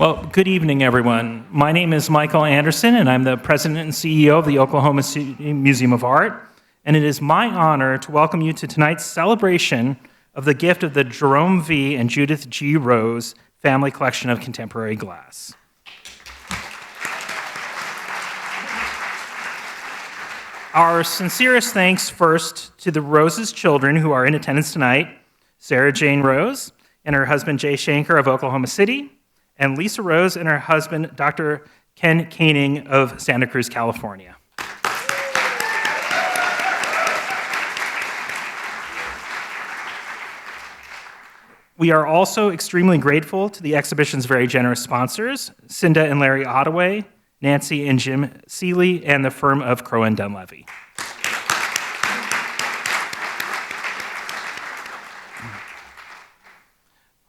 Well, good evening, everyone. My name is Michael Anderson, and I'm the president and CEO of the Oklahoma City Museum of Art. And it is my honor to welcome you to tonight's celebration of the gift of the Jerome V. and Judith G. Rose Family Collection of Contemporary Glass. Our sincerest thanks first to the Rose's children who are in attendance tonight, Sarah Jane Rose and her husband Jay Shanker of Oklahoma City, and Lisa Rose and her husband Dr. Ken Koenig of Santa Cruz, California. We are also extremely grateful to the exhibition's very generous sponsors, Cinda and Larry Ottaway, Nancy and Jim Seeley, and the firm of Crowe and Dunlevy.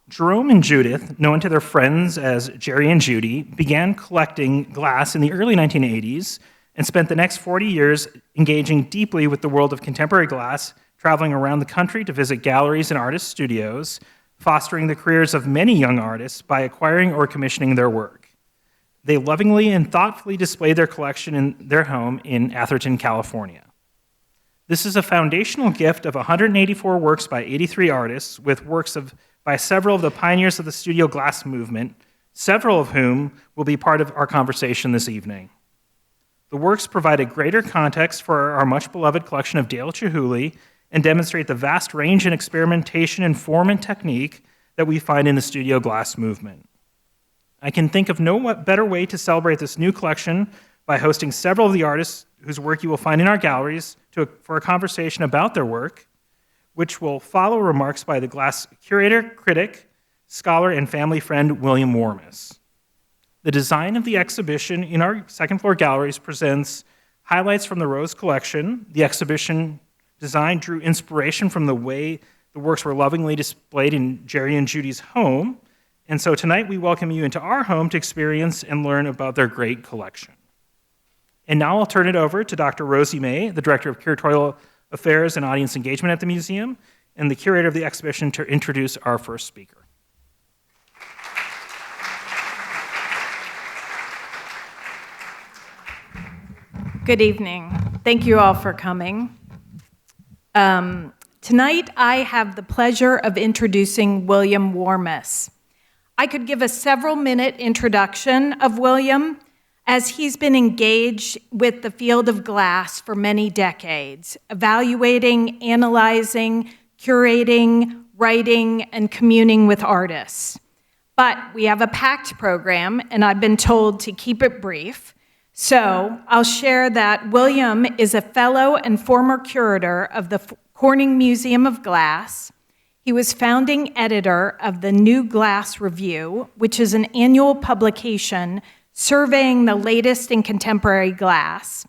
Jerome and Judith, known to their friends as Jerry and Judy, began collecting glass in the early 1980s and spent the next 40 years engaging deeply with the world of contemporary glass, traveling around the country to visit galleries and artist studios, fostering the careers of many young artists by acquiring or commissioning their work. They lovingly and thoughtfully display their collection in their home in Atherton, California. This is a foundational gift of 184 works by 83 artists, with works by several of the pioneers of the studio glass movement, several of whom will be part of our conversation this evening. The works provide a greater context for our much-beloved collection of Dale Chihuly and demonstrate the vast range in experimentation in form and technique that we find in the studio glass movement. I can think of no better way to celebrate this new collection by hosting several of the artists whose work you will find in our galleries for a conversation about their work, which will follow remarks by the glass curator, critic, scholar, and family friend William Warmus. The design of the exhibition in our second floor galleries presents highlights from the Rose collection. The exhibition design drew inspiration from the way the works were lovingly displayed in Jerry and Judy's home, and so tonight we welcome you into our home to experience and learn about their great collection. And now I'll turn it over to Dr. Rosie May, the Director of Curatorial Affairs and Audience Engagement at the museum, and the curator of the exhibition, to introduce our first speaker. Good evening. Thank you all for coming. Tonight I have the pleasure of introducing William Warmus. I could give a several-minute introduction of William, as he's been engaged with the field of glass for many decades, evaluating, analyzing, curating, writing, and communing with artists. But we have a packed program, and I've been told to keep it brief. So I'll share that William is a fellow and former curator of the Corning Museum of Glass. He was founding editor of the New Glass Review, which is an annual publication surveying the latest in contemporary glass.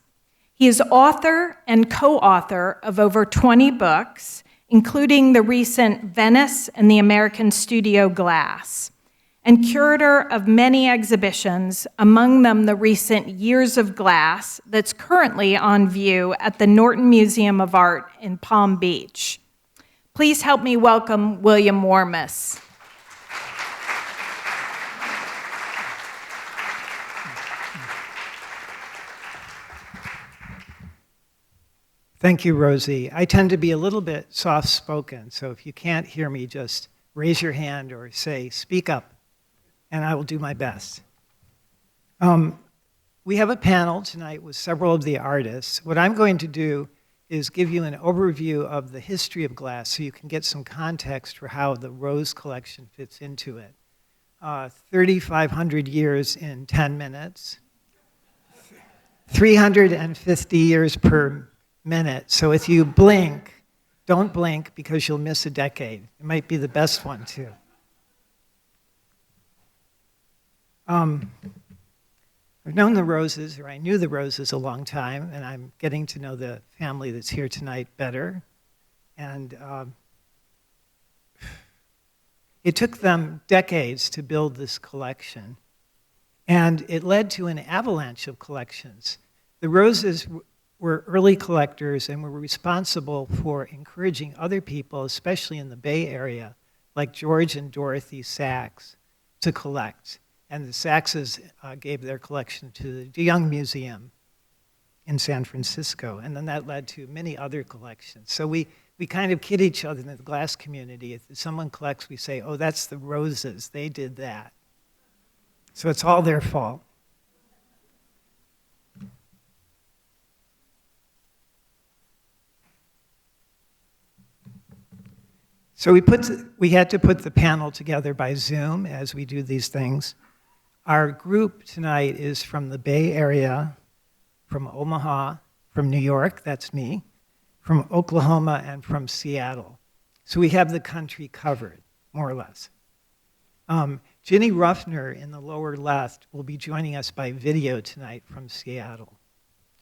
He is author and co-author of over 20 books, including the recent Venice and the American Studio Glass, and curator of many exhibitions, among them the recent Years of Glass that's currently on view at the Norton Museum of Art in Palm Beach. Please help me welcome William Warmus. Thank you, Rosie. I tend to be a little bit soft-spoken, so if you can't hear me, just raise your hand or say, speak up, and I will do my best. We have a panel tonight with several of the artists. What I'm going to do is give you an overview of the history of glass so you can get some context for how the Rose collection fits into it. 3,500 years in 10 minutes, 350 years per minute. So if you blink, don't blink because you'll miss a decade. It might be the best one too. I've known the Roses, or I knew the Roses a long time, and I'm getting to know the family that's here tonight better. And it took them decades to build this collection, and it led to an avalanche of collections. The Roses were early collectors and were responsible for encouraging other people, especially in the Bay Area, like George and Dorothy Sachs, to collect. And the Saxes gave their collection to the De Young Museum in San Francisco, and then that led to many other collections. So we kind of kid each other in the glass community. If someone collects, we say, oh, that's the Roses, they did that. So it's all their fault. So we had to put the panel together by Zoom as we do these things. Our group tonight is from the Bay Area, from Omaha, from New York, that's me, from Oklahoma, and from Seattle. So we have the country covered, more or less. Ginny Ruffer in the lower left will be joining us by video tonight from Seattle.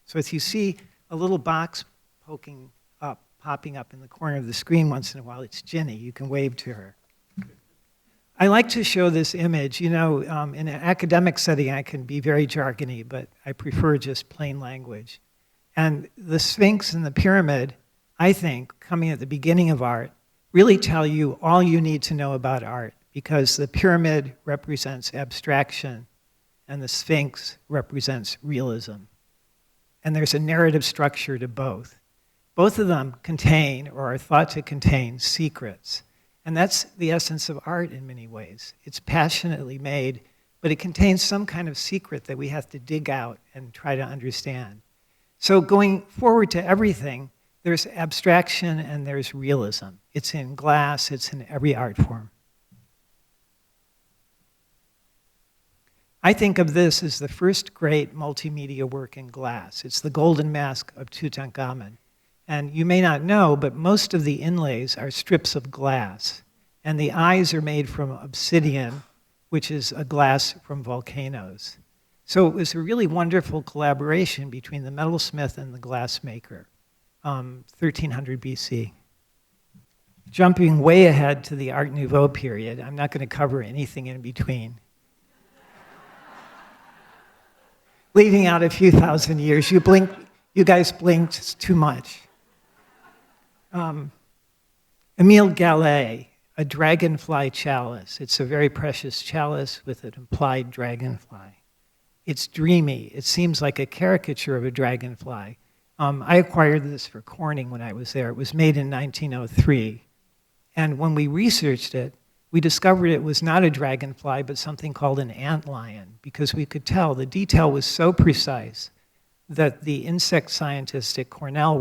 So if you see a little box popping up in the corner of the screen once in a while, it's Ginny. You can wave to her. I like to show this image. You know, in an academic setting, I can be very jargony, but I prefer just plain language. And the Sphinx and the pyramid, I think, coming at the beginning of art, really tell you all you need to know about art, because the pyramid represents abstraction and the Sphinx represents realism. And there's a narrative structure to both. Both of them contain, or are thought to contain, secrets. And that's the essence of art in many ways. It's passionately made, but it contains some kind of secret that we have to dig out and try to understand. So going forward to everything, there's abstraction and there's realism. It's in glass, it's in every art form. I think of this as the first great multimedia work in glass. It's the Golden Mask of Tutankhamun. And you may not know, but most of the inlays are strips of glass. And the eyes are made from obsidian, which is a glass from volcanoes. So it was a really wonderful collaboration between the metalsmith and the glassmaker, 1300 BC. Jumping way ahead to the Art Nouveau period, I'm not going to cover anything in between. Leaving out a few thousand years, you guys blinked too much. Émile Gallé, a dragonfly chalice. It's a very precious chalice with an implied dragonfly. It's dreamy. It seems like a caricature of a dragonfly. I acquired this for Corning when I was there. It was made in 1903. And when we researched it, we discovered it was not a dragonfly, but something called an antlion, because we could tell the detail was so precise that the insect scientist at Cornell,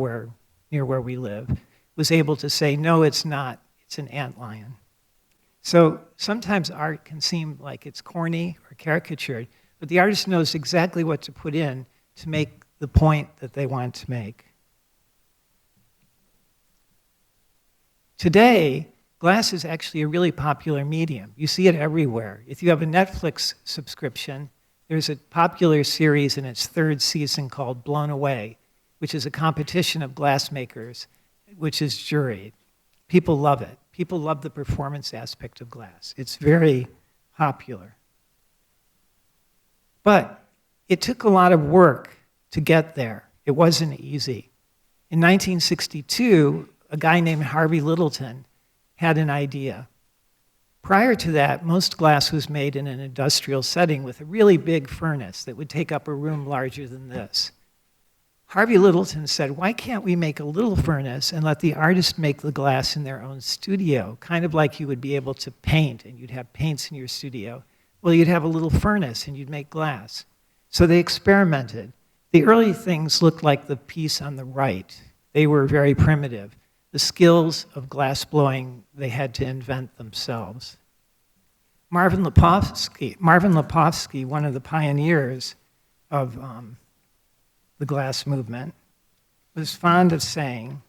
near where we live, was able to say, no, it's not, it's an antlion. So sometimes art can seem like it's corny or caricatured, but the artist knows exactly what to put in to make the point that they want to make. Today, glass is actually a really popular medium. You see it everywhere. If you have a Netflix subscription, there's a popular series in its third season called Blown Away, which is a competition of glassmakers, which is juried. People love it. People love the performance aspect of glass. It's very popular. But it took a lot of work to get there. It wasn't easy. In 1962, a guy named Harvey Littleton had an idea. Prior to that, most glass was made in an industrial setting with a really big furnace that would take up a room larger than this. Harvey Littleton said, why can't we make a little furnace and let the artist make the glass in their own studio, kind of like you would be able to paint and you'd have paints in your studio. Well, you'd have a little furnace and you'd make glass. So they experimented. The early things looked like the piece on the right. They were very primitive. The skills of glass blowing, they had to invent themselves. Marvin Lepofsky, one of the pioneers of the glass movement, was fond of saying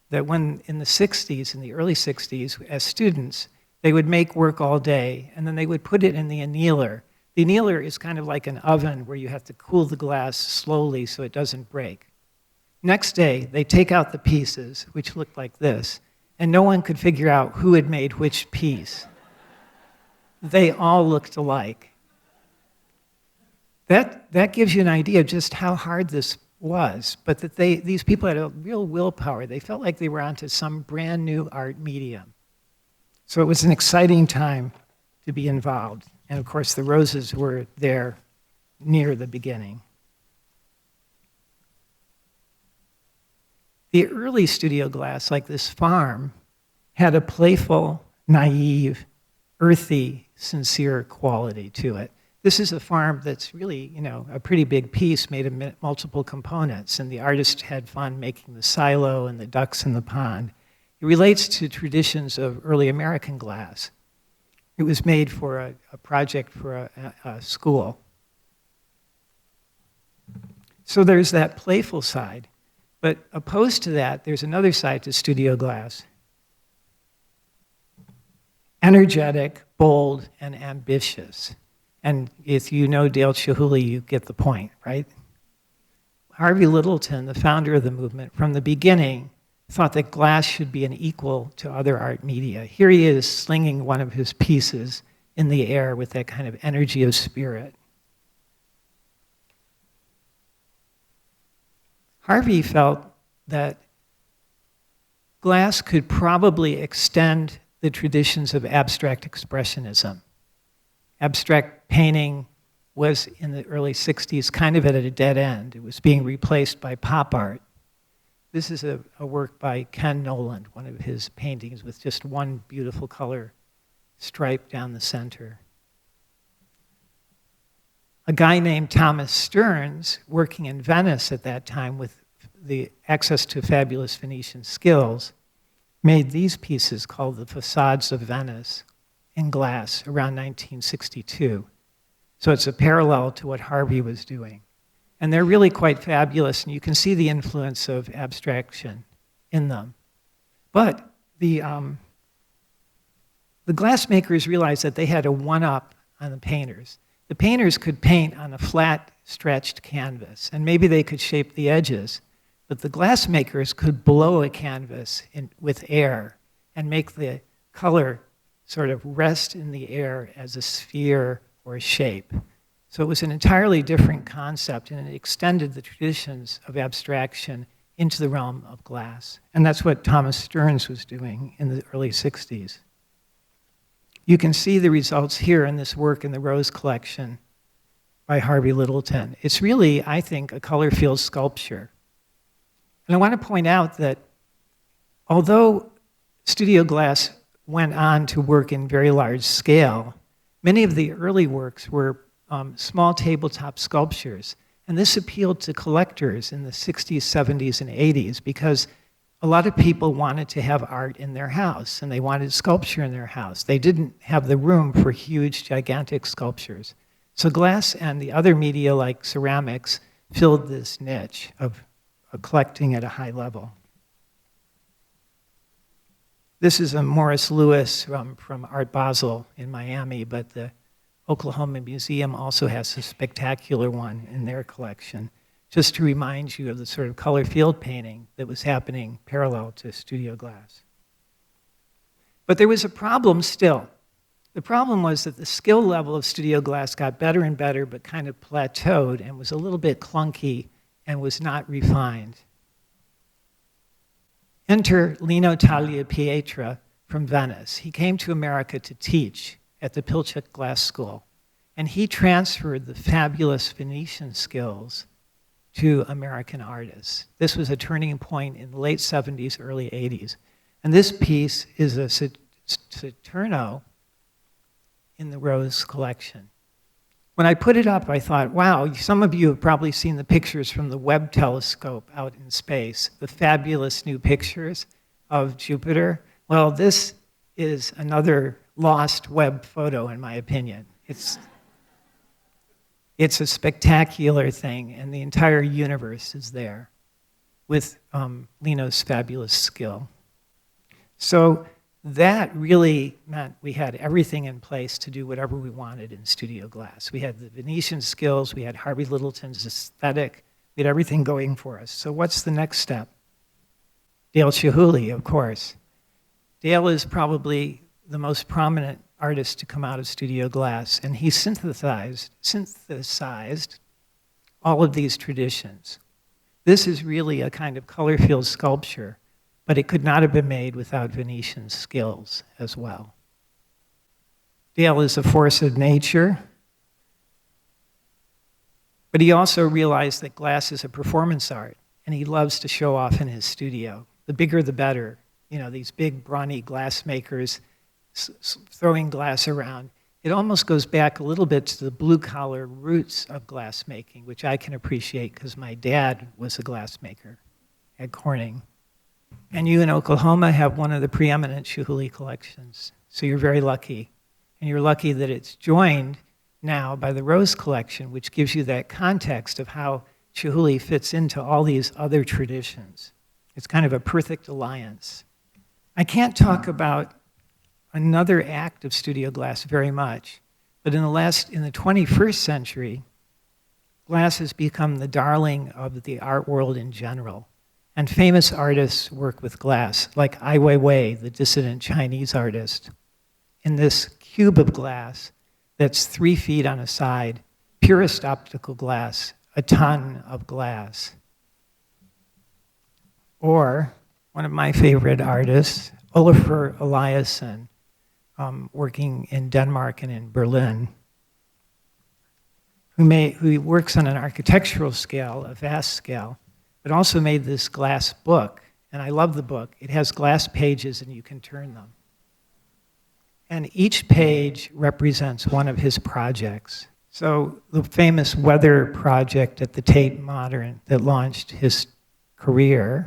that when in the early 60s, as students, they would make work all day, and then they would put it in the annealer. The annealer is kind of like an oven where you have to cool the glass slowly so it doesn't break. Next day, they take out the pieces, which looked like this, and no one could figure out who had made which piece. They all looked alike. That gives you an idea of just how hard this was, but that these people had a real willpower. They felt like they were onto some brand new art medium. So it was an exciting time to be involved. And of course, the roses were there near the beginning. The early studio glass, like this farm, had a playful, naive, earthy, sincere quality to it. This is a farm that's really, a pretty big piece made of multiple components, and the artist had fun making the silo and the ducks in the pond. It relates to traditions of early American glass. It was made for a project for a school. So there's that playful side. But opposed to that, there's another side to studio glass. Energetic, bold, and ambitious. And if you know Dale Chihuly, you get the point, right? Harvey Littleton, the founder of the movement, from the beginning thought that glass should be an equal to other art media. Here he is slinging one of his pieces in the air with that kind of energy of spirit. Harvey felt that glass could probably extend the traditions of abstract expressionism. Abstract painting was, in the early 60s, kind of at a dead end. It was being replaced by pop art. This is a work by Ken Noland, one of his paintings with just one beautiful color stripe down the center. A guy named Thomas Stearns, working in Venice at that time with the access to fabulous Venetian skills, made these pieces called the Facades of Venice in glass around 1962. So it's a parallel to what Harvey was doing. And they're really quite fabulous, and you can see the influence of abstraction in them. But the glassmakers realized that they had a one-up on the painters. The painters could paint on a flat, stretched canvas, and maybe they could shape the edges, but the glassmakers could blow a canvas with air and make the color sort of rest in the air as a sphere or a shape. So it was an entirely different concept, and it extended the traditions of abstraction into the realm of glass. And that's what Thomas Stearns was doing in the early 60s. You can see the results here in this work in the Rose collection by Harvey Littleton. It's really, I think, a color field sculpture. And I want to point out that although studio glass went on to work in very large scale, many of the early works were small tabletop sculptures. And this appealed to collectors in the 60s, 70s, and 80s because a lot of people wanted to have art in their house, and they wanted sculpture in their house. They didn't have the room for huge, gigantic sculptures. So glass and the other media like ceramics filled this niche of collecting at a high level. This is a Morris Lewis from Art Basel in Miami, but the Oklahoma Museum also has a spectacular one in their collection, just to remind you of the sort of color field painting that was happening parallel to studio glass. But there was a problem still. The problem was that the skill level of studio glass got better and better, but kind of plateaued and was a little bit clunky and was not refined. Enter Lino Tagliapietra from Venice. He came to America to teach at the Pilchuck Glass School, and he transferred the fabulous Venetian skills to American artists. This was a turning point in the late 70s, early 80s. And this piece is a Saturno in the Rose collection. When I put it up, I thought, wow, some of you have probably seen the pictures from the Webb telescope out in space, the fabulous new pictures of Jupiter. Well, this is another lost Webb photo, in my opinion. It's a spectacular thing, and the entire universe is there with Lino's fabulous skill. So that really meant we had everything in place to do whatever we wanted in studio glass. We had the Venetian skills, we had Harvey Littleton's aesthetic, we had everything going for us. So what's the next step? Dale Chihuly, of course. Dale is probably the most prominent artist to come out of studio glass, and he synthesized all of these traditions. This is really a kind of color field sculpture, but it could not have been made without Venetian skills as well. Dale is a force of nature, but he also realized that glass is a performance art, and he loves to show off in his studio. The bigger the better. You know, these big, brawny glass makers throwing glass around. It almost goes back a little bit to the blue-collar roots of glass making, which I can appreciate because my dad was a glass maker at Corning. And you in Oklahoma have one of the preeminent Chihuly collections, so you're very lucky. And you're lucky that it's joined now by the Rose collection, which gives you that context of how Chihuly fits into all these other traditions. It's kind of a perfect alliance. I can't talk about another act of studio glass very much, but in the 21st century, glass has become the darling of the art world in general. And famous artists work with glass, like Ai Weiwei, the dissident Chinese artist, in this cube of glass that's 3 feet on a side, purest optical glass, a ton of glass. Or one of my favorite artists, Olafur Eliasson, working in Denmark and in Berlin, who works on an architectural scale, a vast scale, but also made this glass book. And I love the book. It has glass pages and you can turn them. And each page represents one of his projects. So the famous weather project at the Tate Modern that launched his career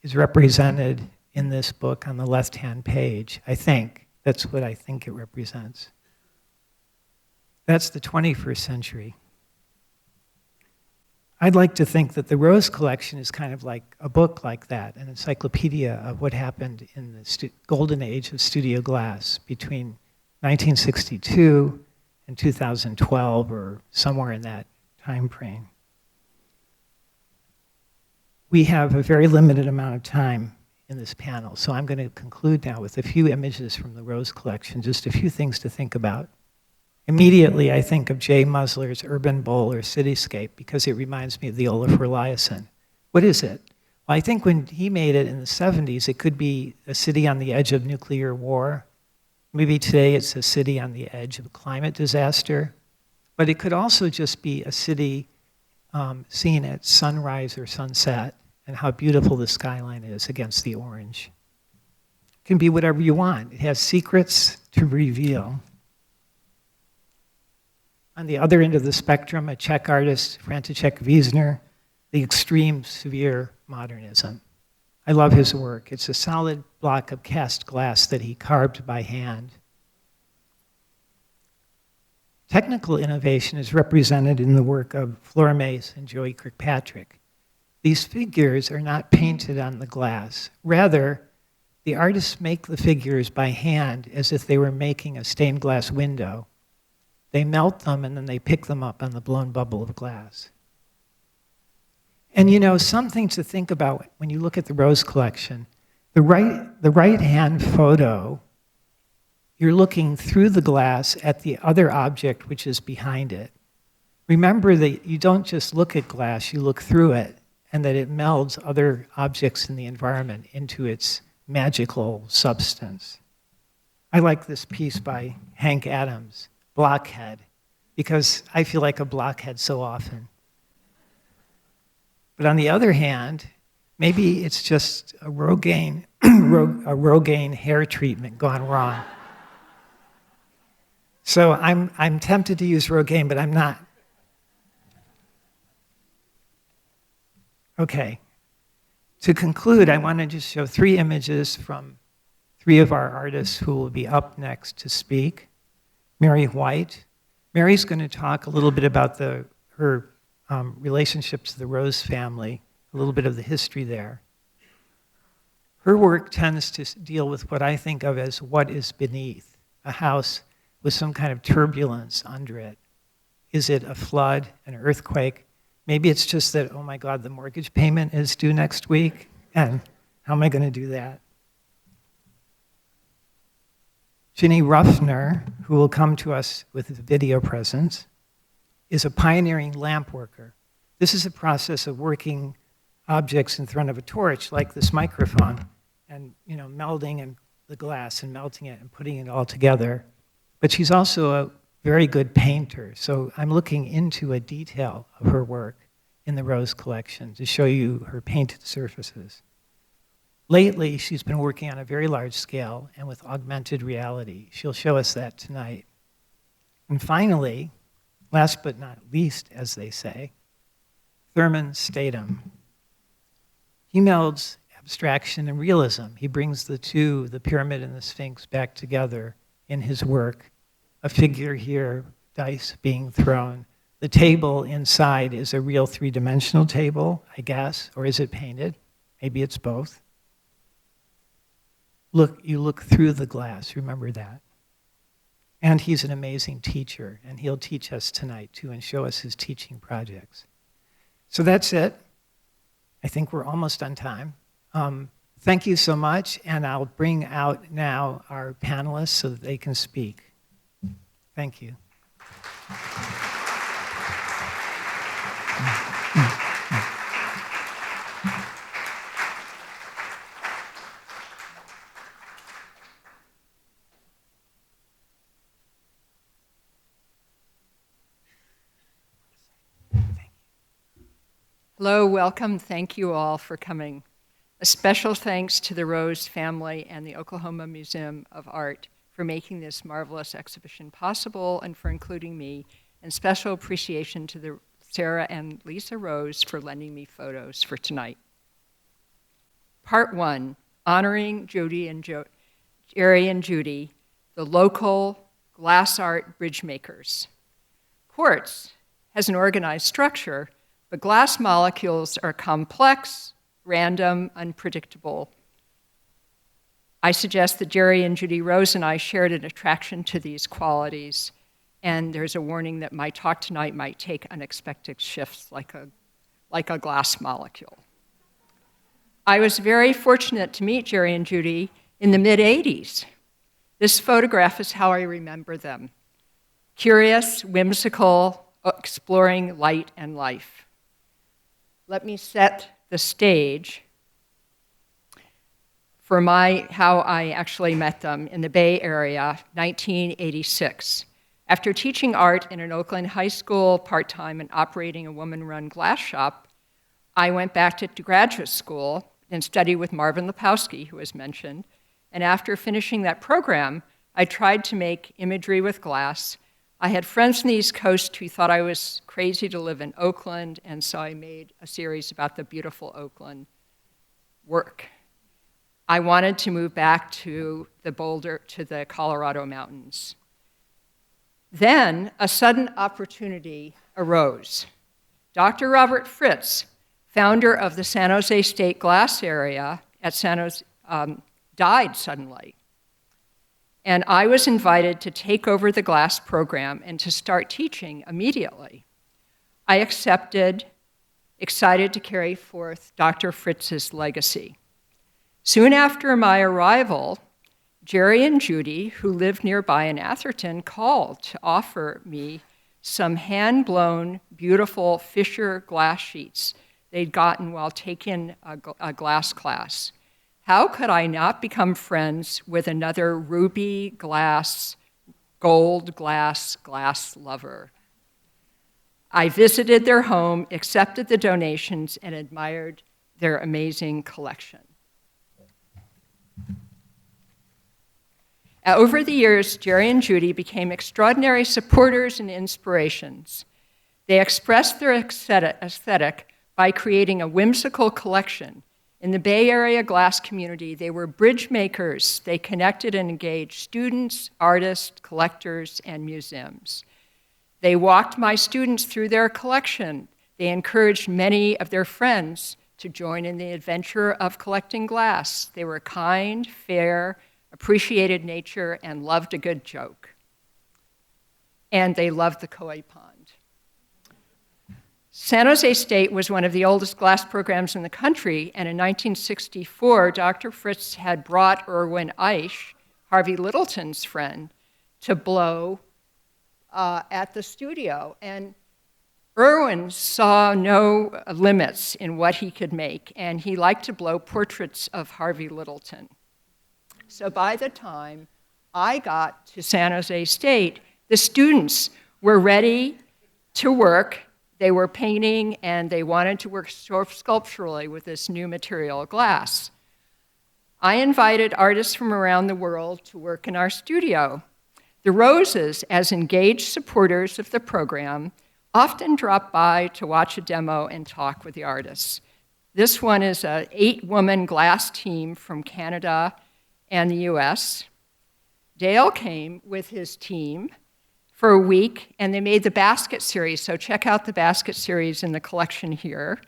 is represented in this book on the left-hand page, I think. That's what I think it represents. That's the 21st century. I'd like to think that the Rose collection is kind of like a book like that, an encyclopedia of what happened in the golden age of studio glass between 1962 and 2012, or somewhere in that time frame. We have a very limited amount of time in this panel, so I'm going to conclude now with a few images from the Rose collection, just a few things to think about. Immediately, I think of Jay Musler's Urban Bowl or Cityscape because it reminds me of the Olafur Eliasson. What is it? Well, I think when he made it in the 70s, it could be a city on the edge of nuclear war. Maybe today it's a city on the edge of a climate disaster. But it could also just be a city seen at sunrise or sunset and how beautiful the skyline is against the orange. It can be whatever you want. It has secrets to reveal. On the other end of the spectrum, a Czech artist, František Wiesner, the extreme severe modernism. I love his work. It's a solid block of cast glass that he carved by hand. Technical innovation is represented in the work of Flora Mace and Joey Kirkpatrick. These figures are not painted on the glass. Rather, the artists make the figures by hand as if they were making a stained glass window. They melt them and then they pick them up on the blown bubble of glass. And you know, something to think about when you look at the Rose collection, the right-hand photo, you're looking through the glass at the other object which is behind it. Remember that you don't just look at glass, you look through it, and that it melds other objects in the environment into its magical substance. I like this piece by Hank Adams, Blockhead, because I feel like a blockhead so often. But on the other hand, maybe it's just a Rogaine hair treatment gone wrong. So I'm tempted to use Rogaine, but I'm not. Okay. To conclude, I want to just show 3 images from 3 of our artists who will be up next to speak. Mary White. Mary's going to talk a little bit about her relationship to the Rose family, a little bit of the history there. Her work tends to deal with what I think of as what is beneath, a house with some kind of turbulence under it. Is it a flood, an earthquake? Maybe it's just that, oh my God, the mortgage payment is due next week, and how am I going to do that? Ginny Ruffer, who will come to us with a video presence, is a pioneering lamp worker. This is a process of working objects in front of a torch, like this microphone, and melding and the glass and melting it and putting it all together. But she's also a very good painter. So I'm looking into a detail of her work in the Rose collection to show you her painted surfaces. Lately, she's been working on a very large scale and with augmented reality. She'll show us that tonight. And finally, last but not least, as they say, Therman Statom. He melds abstraction and realism. He brings the two, the pyramid and the Sphinx, back together in his work. A figure here, dice being thrown. The table inside is a real three-dimensional table, I guess, or is it painted? Maybe it's both. You look through the glass, remember that. And he's an amazing teacher, and he'll teach us tonight too and show us his teaching projects. So that's it. I think we're almost on time. Thank you so much, and I'll bring out now our panelists so that they can speak. Thank you. Hello, welcome. Thank you all for coming. A special thanks to the Rose family and the Oklahoma Museum of Art for making this marvelous exhibition possible and for including me, and special appreciation to Sarah and Lisa Rose for lending me photos for tonight. Part 1, honoring Jerry and Judy, the local glass art bridge makers. Quartz has an organized structure, but glass molecules are complex, random, unpredictable. I suggest that Jerry and Judy Rose and I shared an attraction to these qualities, and there's a warning that my talk tonight might take unexpected shifts like a glass molecule. I was very fortunate to meet Jerry and Judy in the mid-'80s. This photograph is how I remember them. Curious, whimsical, exploring light and life. Let me set the stage for how I actually met them in the Bay Area, 1986. After teaching art in an Oakland high school part-time and operating a woman-run glass shop, I went back to graduate school and studied with Marvin Lepowski, who was mentioned. And after finishing that program, I tried to make imagery with glass. I had friends on the East Coast who thought I was crazy to live in Oakland, and so I made a series about the beautiful Oakland work. I wanted to move back to the Colorado mountains. Then a sudden opportunity arose. Dr. Robert Fritz, founder of the San Jose State Glass Area at San Jose, died suddenly. And I was invited to take over the glass program and to start teaching immediately. I accepted, excited to carry forth Dr. Fritz's legacy. Soon after my arrival, Jerry and Judy, who lived nearby in Atherton, called to offer me some hand-blown, beautiful Fisher glass sheets they'd gotten while taking a glass class. How could I not become friends with another ruby glass, gold glass lover? I visited their home, accepted the donations, and admired their amazing collection. Over the years, Jerry and Judy became extraordinary supporters and inspirations. They expressed their aesthetic by creating a whimsical collection. In the Bay Area glass community, they were bridge makers. They connected and engaged students, artists, collectors, and museums. They walked my students through their collection. They encouraged many of their friends to join in the adventure of collecting glass. They were kind, fair, appreciated nature, and loved a good joke. And they loved the koi pond. San Jose State was one of the oldest glass programs in the country, and in 1964, Dr. Fritz had brought Irwin Eisch, Harvey Littleton's friend, to blow at the studio. And Irwin saw no limits in what he could make, and he liked to blow portraits of Harvey Littleton. So by the time I got to San Jose State, the students were ready to work. They were painting, and they wanted to work sculpturally with this new material, glass. I invited artists from around the world to work in our studio. The Roses, as engaged supporters of the program, often drop by to watch a demo and talk with the artists. This one is an 8-woman glass team from Canada and the US. Dale came with his team for a week, and they made the basket series, so check out the basket series in the collection here.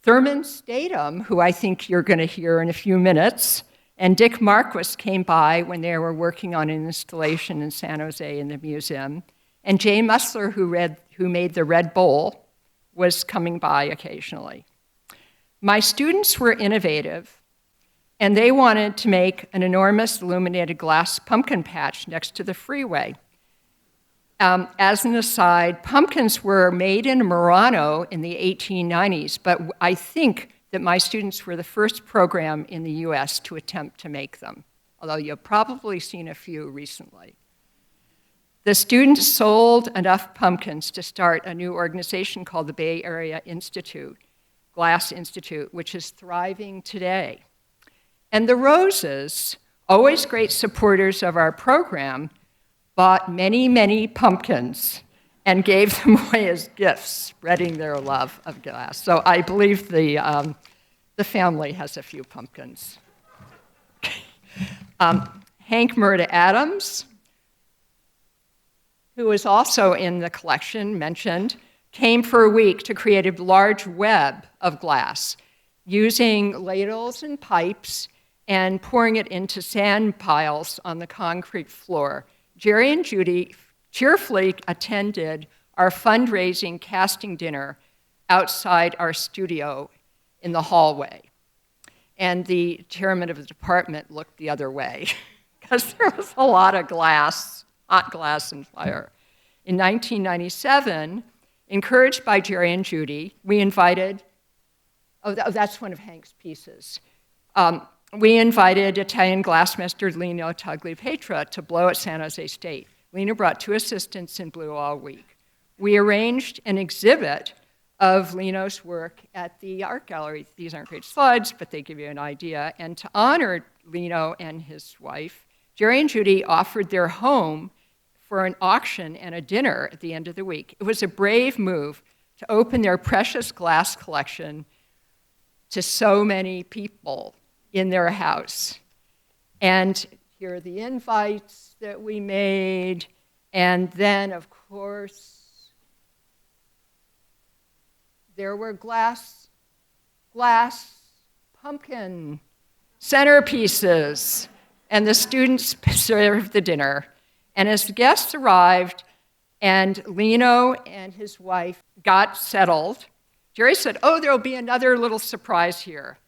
Therman Statom, who I think you're going to hear in a few minutes, and Dick Marquis came by when they were working on an installation in San Jose in the museum, and Jay Musler, who made the Red Bowl, was coming by occasionally. My students were innovative, and they wanted to make an enormous illuminated glass pumpkin patch next to the freeway. As an aside, pumpkins were made in Murano in the 1890s, but I think that my students were the first program in the US to attempt to make them, although you've probably seen a few recently. The students sold enough pumpkins to start a new organization called the Bay Area Institute, Glass Institute, which is thriving today. And the Roses, always great supporters of our program, bought many, many pumpkins and gave them away as gifts, spreading their love of glass. So I believe the family has a few pumpkins. Hank Murda Adams, who is also in the collection mentioned, came for a week to create a large web of glass using ladles and pipes and pouring it into sand piles on the concrete floor. Jerry and Judy cheerfully attended our fundraising casting dinner outside our studio in the hallway. And the chairman of the department looked the other way because there was a lot of glass, hot glass and fire. In 1997, encouraged by Jerry and Judy, we invited, that's one of Hank's pieces. We invited Italian glassmaster Lino Tagliapietra to blow at San Jose State. Lino brought 2 assistants and blew all week. We arranged an exhibit of Lino's work at the art gallery. These aren't great slides, but they give you an idea. And to honor Lino and his wife, Jerry and Judy offered their home for an auction and a dinner at the end of the week. It was a brave move to open their precious glass collection to so many people in their house. And here are the invites that we made. And then, of course, there were glass pumpkin centerpieces. And the students served the dinner. And as the guests arrived and Lino and his wife got settled, Jerry said, "Oh, there'll be another little surprise here."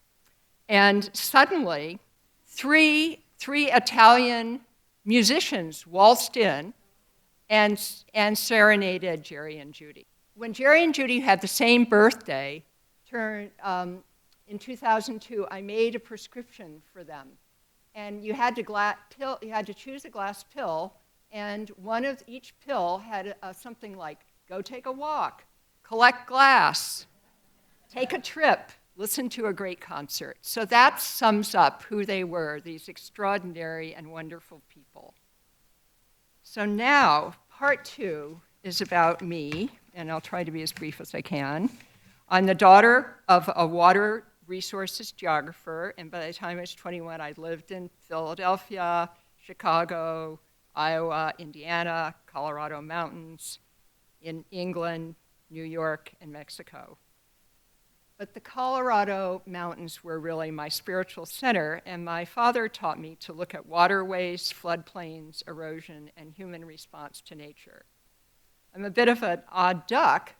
And suddenly, three Italian musicians waltzed in and serenaded Jerry and Judy. When Jerry and Judy had the same birthday, in 2002, I made a prescription for them. And you had to choose a glass pill, and one of each pill had something like, go take a walk, collect glass, take a trip, listen to a great concert. So that sums up who they were, these extraordinary and wonderful people. So now, part 2 is about me, and I'll try to be as brief as I can. I'm the daughter of a water resources geographer, and by the time I was 21, I lived in Philadelphia, Chicago, Iowa, Indiana, Colorado mountains, in England, New York, and Mexico. But the Colorado mountains were really my spiritual center, and my father taught me to look at waterways, floodplains, erosion, and human response to nature. I'm a bit of an odd duck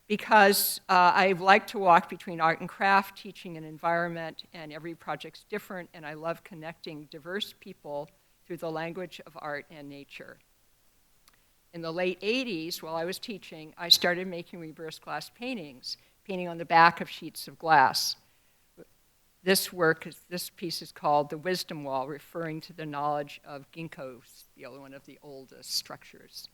because I like to walk between art and craft, teaching and environment, and every project's different, and I love connecting diverse people through the language of art and nature. In the late 80s, while I was teaching, I started making reverse glass paintings, painting on the back of sheets of glass. this piece is called The Wisdom Wall, referring to the knowledge of ginkgo, one of the oldest structures.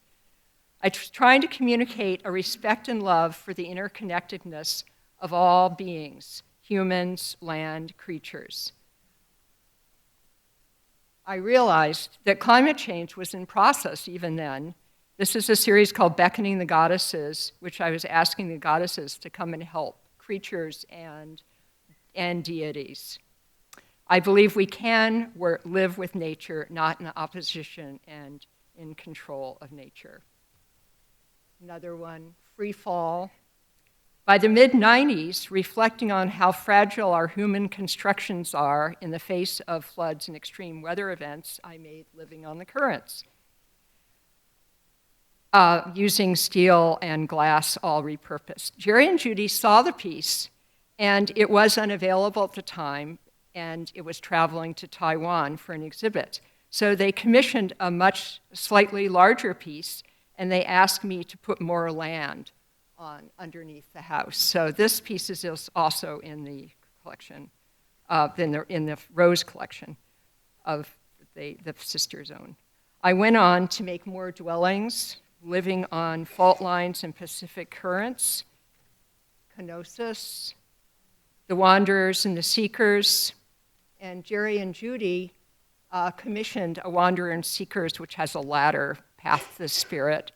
I was trying to communicate a respect and love for the interconnectedness of all beings, humans, land, creatures. I realized that climate change was in process even then. This is a series called Beckoning the Goddesses, which I was asking the goddesses to come and help creatures and deities. I believe we can live with nature, not in opposition and in control of nature. Another one, Free Fall. By the mid-90s, reflecting on how fragile our human constructions are in the face of floods and extreme weather events, I made Living on the Currents, using steel and glass all repurposed. Jerry and Judy saw the piece, and it was unavailable at the time, and it was traveling to Taiwan for an exhibit. So they commissioned a much slightly larger piece, and they asked me to put more land on underneath the house. So this piece is also in the collection, in the Rose collection of the sisters' own. I went on to make more dwellings, living on fault lines and Pacific currents, Kenosis, the Wanderers and the Seekers, and Jerry and Judy commissioned a Wanderer and Seekers, which has a ladder, Path to the Spirit,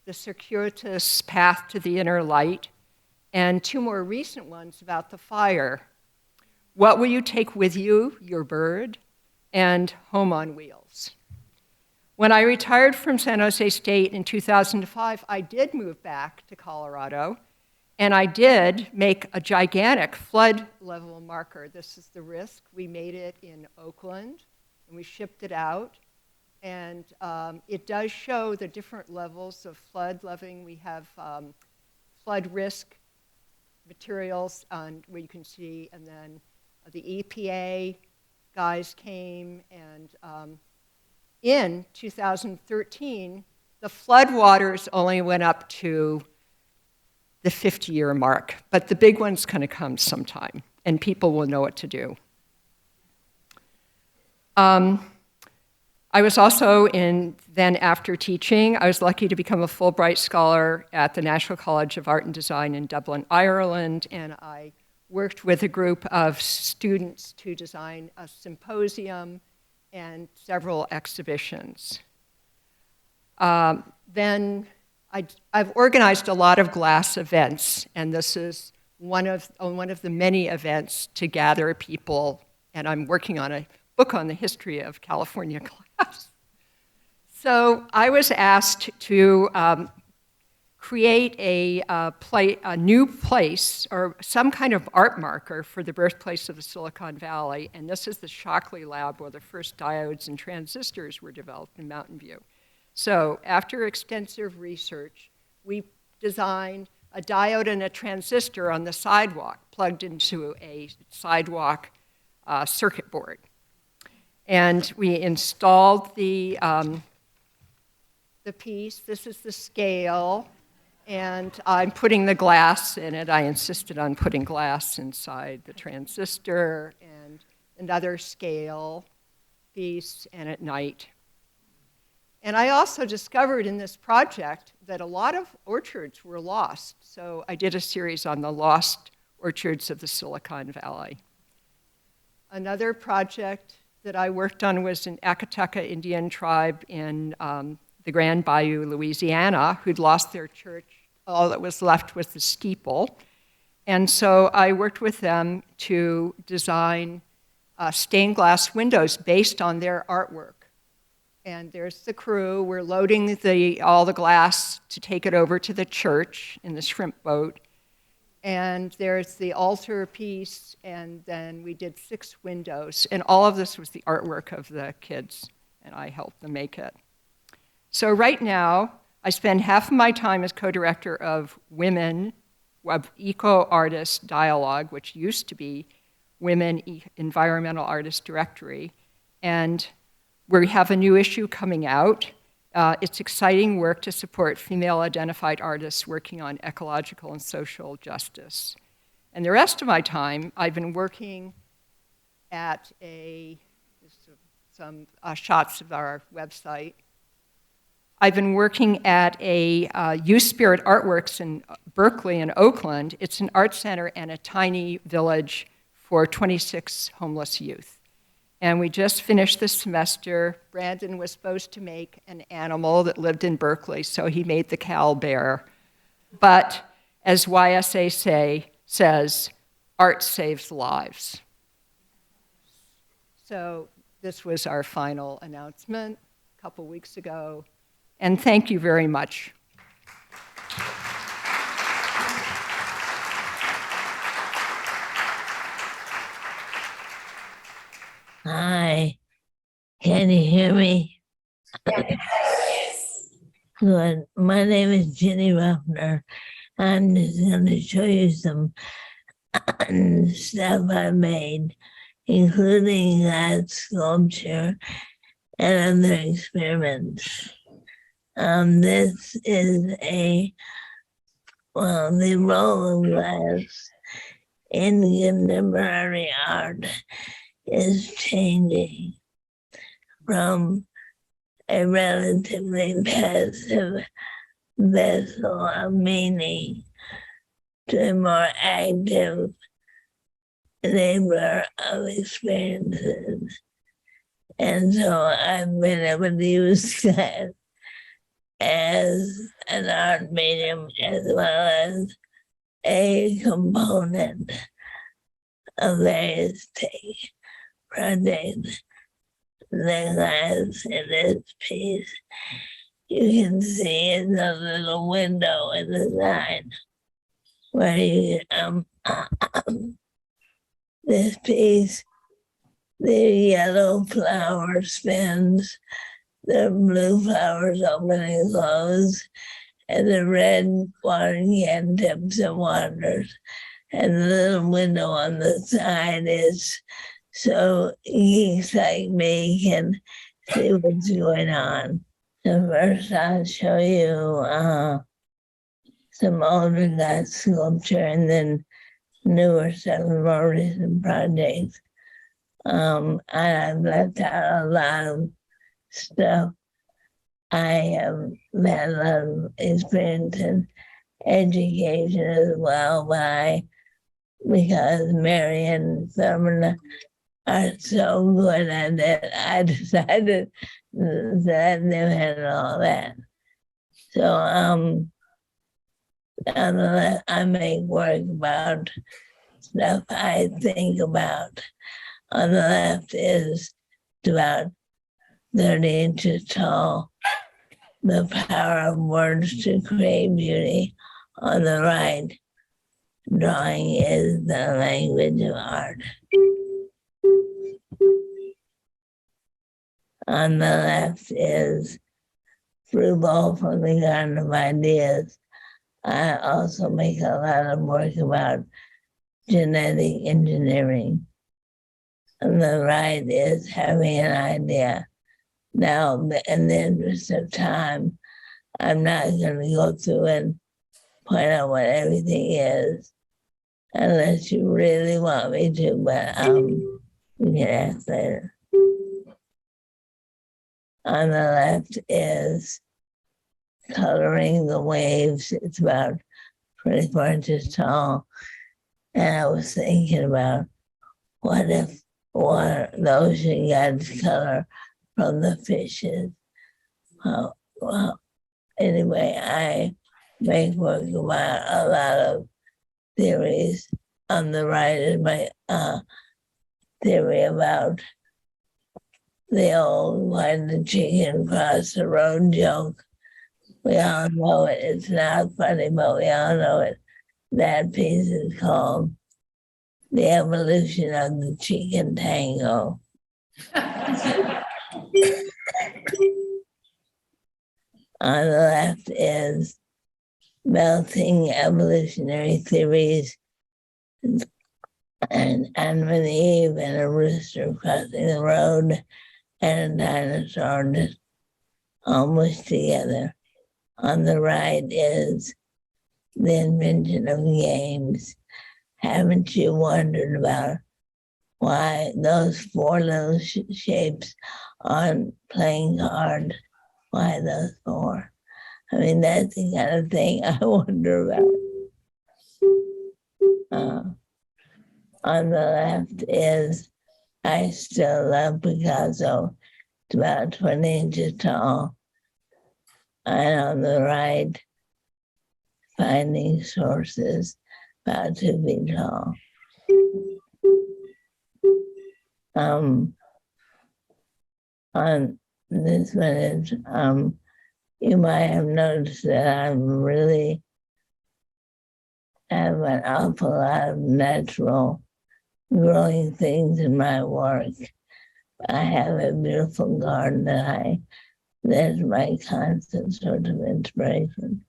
the Circuitous Path to the Inner Light, and two more recent ones about the fire. What Will You Take With You, Your Bird, and Home on Wheels. When I retired from San Jose State in 2005, I did move back to Colorado, and I did make a gigantic flood level marker. This is the risk. We made it in Oakland, and we shipped it out. And it does show the different levels of flood leveling. We have flood risk materials on where you can see, and then the EPA guys came, and in 2013, the floodwaters only went up to the 50-year mark, but the big one's going to come sometime, and people will know what to do. I was also then after teaching, I was lucky to become a Fulbright Scholar at the National College of Art and Design in Dublin, Ireland, and I worked with a group of students to design a symposium and several exhibitions. Then I've organized a lot of glass events, and this is one of the many events to gather people, and I'm working on a book on the history of California glass. So I was asked to create a new place or some kind of art marker for the birthplace of the Silicon Valley, and this is the Shockley Lab where the first diodes and transistors were developed in Mountain View. So after extensive research, we designed a diode and a transistor on the sidewalk plugged into a sidewalk circuit board. And we installed the piece. This is the scale, and I'm putting the glass in it. I insisted on putting glass inside the transistor, and another scale piece, and at night. And I also discovered in this project that a lot of orchards were lost. So I did a series on the lost orchards of the Silicon Valley. Another project that I worked on was an Acatecca Indian tribe in the Grand Bayou, Louisiana, who'd lost their church. All that was left was the steeple. And so I worked with them to design stained glass windows based on their artwork. And there's the crew. We're loading all the glass to take it over to the church in the shrimp boat. And there's the altar piece, and then we did 6 windows. And all of this was the artwork of the kids, and I helped them make it. So right now, I spend half of my time as co-director of Eco Artist Dialogue, which used to be Women Environmental Artists Directory. And we have a new issue coming out. It's exciting work to support female-identified artists working on ecological and social justice. And the rest of my time, I've been working at some shots of our website. I've been working at a Youth Spirit Artworks in Berkeley and Oakland. It's an art center and a tiny village for 26 homeless youth. And we just finished this semester. Brandon was supposed to make an animal that lived in Berkeley, so he made the cow bear. But as YSA says, art saves lives. So this was our final announcement a couple weeks ago. And thank you very much. Hi, can you hear me? Good. My name is Ginny Ruffer. I'm just going to show you some stuff I made, including that sculpture and other experiments. This is the role of glass in contemporary art is changing from a relatively passive vessel of meaning to a more active enabler of experiences. And so I've been able to use that as an art medium as well as a component of various projects. The glass in this piece, you can see it's a little window in the side where you this piece, the yellow flower spins, the blue flowers open and close, and the red watering can tips and wanders. And the little window on the side is so geeks like me can see what's going on. So first I'll show you some older glass sculpture and then newer stuff, more recent projects. And I've left out a lot of stuff. I have had a lot of experience in education as well, because Mary and Therman are so good at it, I decided that they had all that. So I make work about stuff I think about. On the left is about 30 inches tall, the power of words to create beauty. On the right, drawing is the language of art. On the left is Fruit Bowl from the Garden of Ideas. I also make a lot of work about genetic engineering. On the right is Having an Idea. Now, in the interest of time, I'm not going to go through and point out what everything is, unless you really want me to, but you can ask later. On the left is Coloring the Waves. It's about 24 inches tall. And I was thinking about what if the ocean got its color from the fishes? Well, anyway, I make work about a lot of theories. On the right is my theory about the old why the chicken crossed the road joke. We all know it. It's not funny, but we all know it. That piece is called The Evolution of the Chicken Tango. On the left is Melting Evolutionary Theories and Adam and Eve and a rooster crossing the road and a dinosaur just almost together. On the right is the invention of games. Haven't you wondered about why those four little shapes on playing cards, why those four? I mean, that's the kind of thing I wonder about. On the left is I Still Love Picasso. It's about 20 inches tall. And on the right, Finding Sources, about 2 feet tall. On this one is, you might have noticed that I'm really have an awful lot of natural growing things in my work. I have a beautiful garden that's my constant sort of inspiration.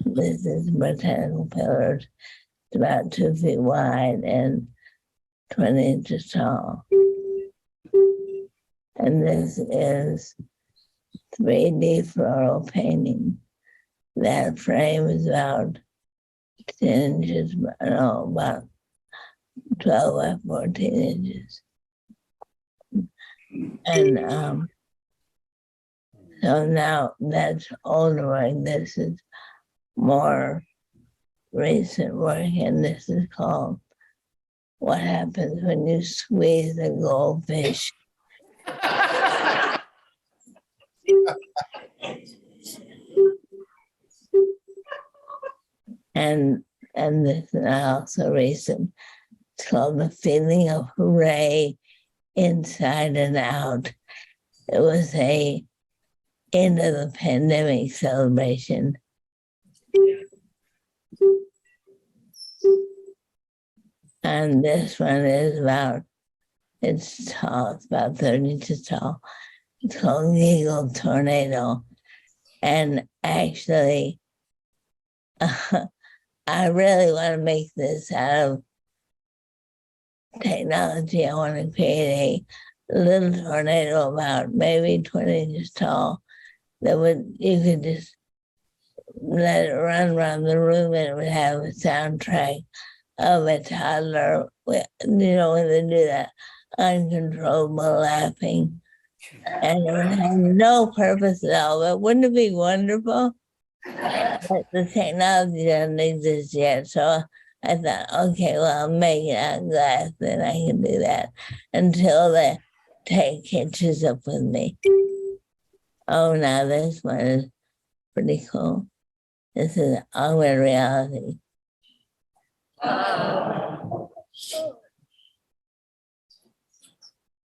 This is Botanical Pillars. It's about 2 feet wide and 20 inches tall. And this is 3D floral painting. That frame is about 10 inches, no, about 12 by 14 inches. And so now that's older work. This is more recent work, and this is called What Happens When You Squeeze a Goldfish. And this is also recent. It's called The Feeling of Hooray Inside and Out. It was a end of the pandemic celebration. And this one is it's tall, it's about 30 inches tall. It's called Giggle Tornado. And actually, I really want to make this out of technology. I want to create a little tornado about maybe 20 inches tall you could just let it run around the room and it would have a soundtrack of a toddler, when they do that uncontrollable laughing. And it would have no purpose at all, but wouldn't it be wonderful? But the technology doesn't exist yet, so I thought, okay, well, I'll make it out of glass, then I can do that until the tech catches up with me. Oh, now this one is pretty cool. This is augmented reality.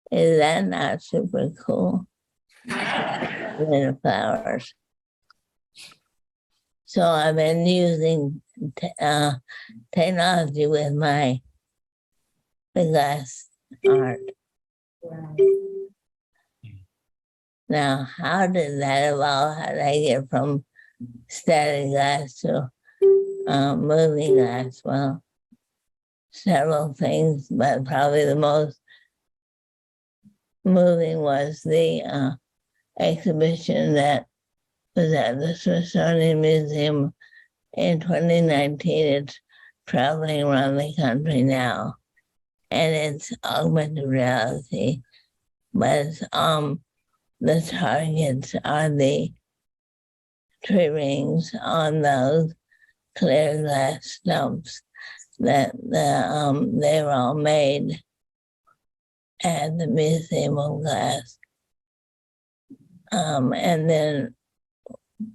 Is that not super cool? Little flowers. So I've been using technology with my glass art. Now, how did that evolve? How did I get from static glass to moving glass? Well, several things, but probably the most moving was the exhibition that was at the Smithsonian Museum in 2019. It's traveling around the country now, and it's augmented reality, but it's the targets are the tree rings on those clear glass stumps that they were all made at the Museum of Glass. And then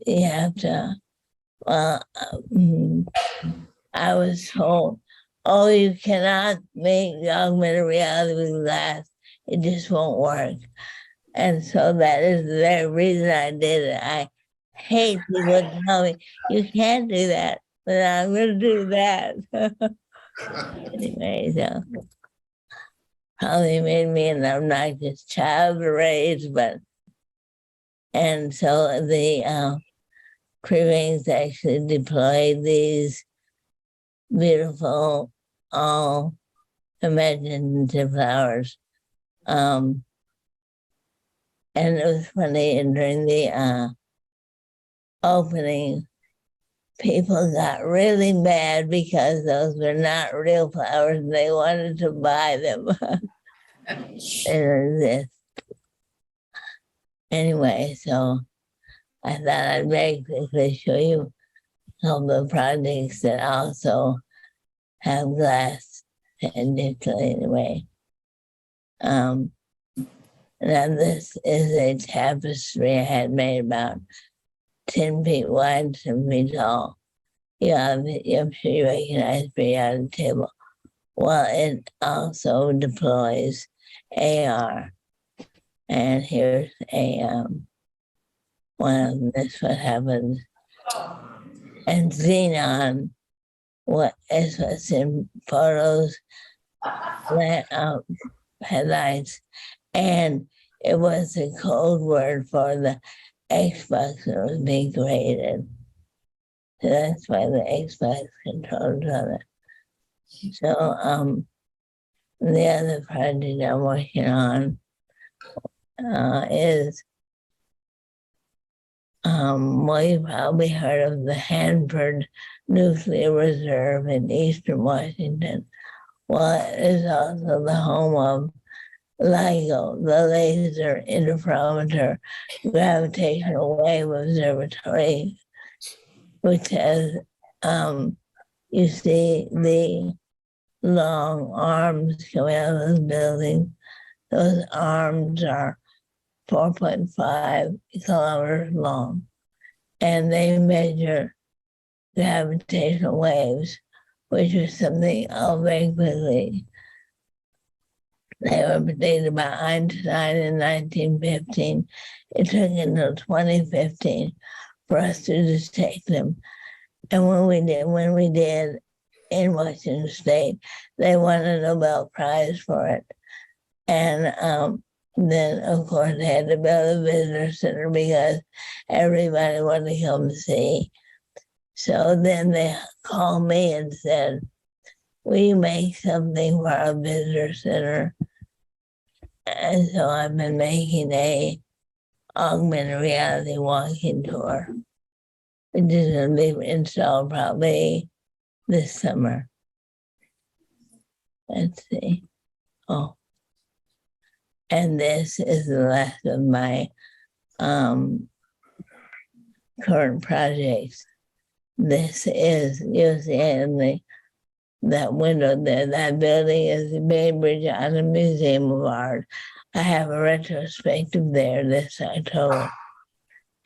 you have to, I was told, oh, you cannot make augmented reality with glass. It just won't work. And so that is the very reason I did it. I hate people tell me, you can't do that, but I'm going to do that. Anyway, so probably made me an obnoxious child to raise, and so the Cravings actually deployed these beautiful, all imaginative flowers. And it was funny, and during the opening, people got really mad because those were not real flowers and they wanted to buy them. exist. Anyway, so I thought I'd very quickly show you some of the projects that also have glass technically anyway. Now this is a tapestry I had made about 10 feet wide, 10 feet tall. Yeah, I'm sure you recognize periodic table. Well, it also deploys AR. And here's a well, that's what happens. And xenon, what is what's in photos, headlights, and it was the code word for the Xbox that was being created. So that's why the Xbox controls on it. So the other project I'm working on is well, you probably heard of the Hanford Nuclear Reserve in eastern Washington. Well, it is also the home of LIGO, the Laser Interferometer Gravitational Wave Observatory, which has, you see the long arms coming out of the building. Those arms are 4.5 kilometers long, and they measure gravitational waves, which is something very quickly. They were predicted by Einstein in 1915. It took until 2015 for us to detect them. And when we did in Washington State, they won a Nobel Prize for it. And then, of course, they had to build a visitor center because everybody wanted to come see. So then they called me and said, will you make something for our visitor center? And so I've been making a augmented reality walking tour, which is going to be installed probably this summer. Let's see. Oh. And this is the last of my current projects. This is, you'll see in that window there, that building is the Bainbridge Island Museum of Art. I have a retrospective there this October.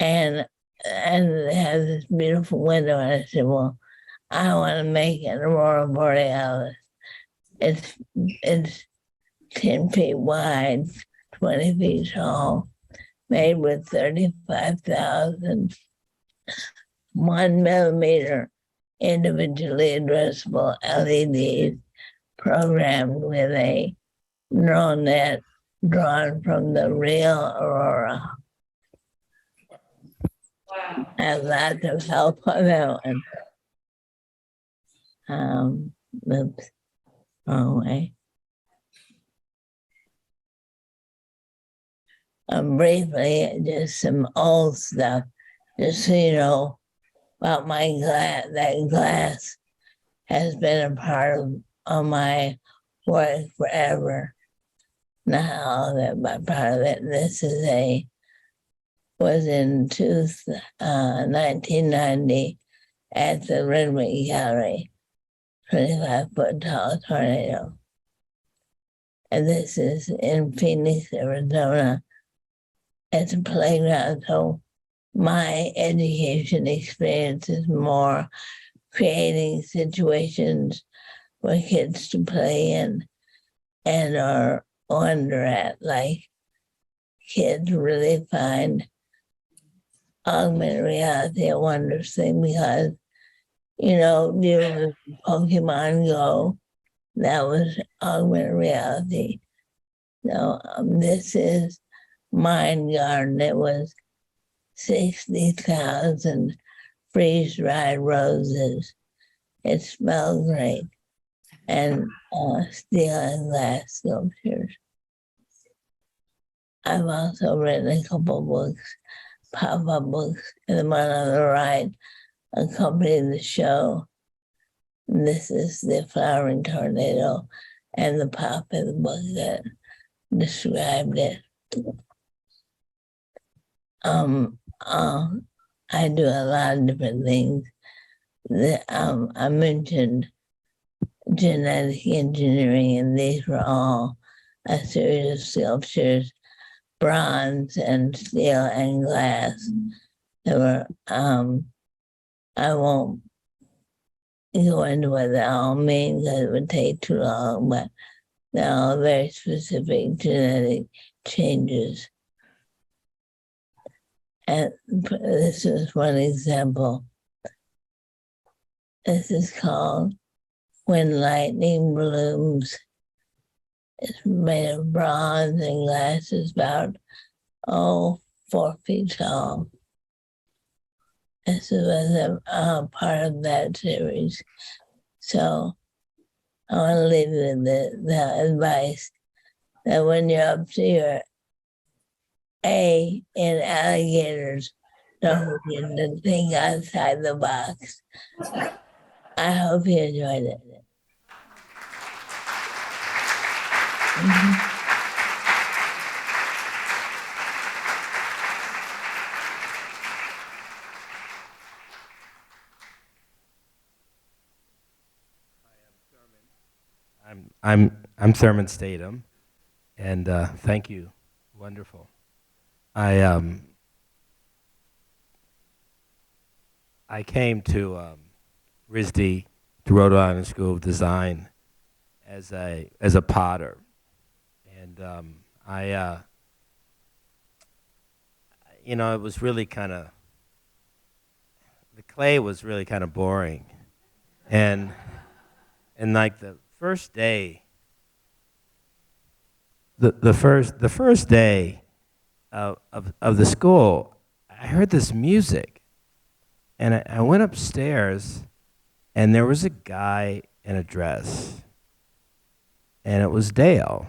And it has this beautiful window, and I said, well, I want to make an aurora borealis. It's 10 feet wide, 20 feet tall, made with 35,000 1 millimeter individually addressable LEDs programmed with a neural net drawn from the real aurora. Wow. I have lots of help on that one. Oops, wrong way. Briefly, just some old stuff, just so you know about my glass. That glass has been a part of my work forever. Not all of it, but part of it. This is was in 1990 at the Redwood Gallery, 25-foot tall tornado. And this is in Phoenix, Arizona. It's a playground, so my education experience is more creating situations for kids to play in and or wonder at. Like, kids really find augmented reality a wondrous thing because, you know, dealing with Pokemon Go, that was augmented reality. So this is Mind Garden. It was 60,000 freeze-dried roses. It smelled great. And steel and glass sculptures. I've also written a couple books, pop-up books, and the one on the right accompanied the show. And this is the flowering tornado, and the pop of the book that described it. I do a lot of different things. I mentioned genetic engineering, and these were all a series of sculptures, bronze and steel and glass. There were, I won't go into what they all mean because it would take too long, but they're all very specific genetic changes. And this is one example. This is called When Lightning Blooms. It's made of bronze and glass. It's about, 4 feet tall. This was a part of that series. So I want to leave you with the advice that when you're up to your A in alligators, don't forget to think outside the box. I hope you enjoyed it. I'm Therman Statom, and thank you. Wonderful. I came to RISD, the Rhode Island School of Design, as a potter, and it was really kind of, the clay was really kind of boring, and like the first day, the first day of the school, I heard this music, and I went upstairs, and there was a guy in a dress, and it was Dale,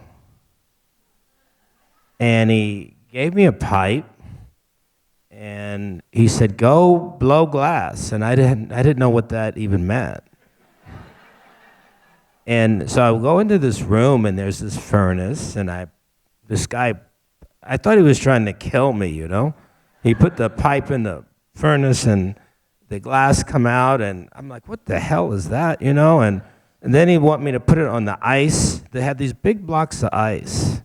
and he gave me a pipe, and he said, "Go blow glass," and I didn't know what that even meant. And so I go into this room, and there's this furnace, and this guy, I thought he was trying to kill me, He put the pipe in the furnace, and the glass come out, and I'm like, what the hell is that, And then he want me to put it on the ice. They had these big blocks of ice,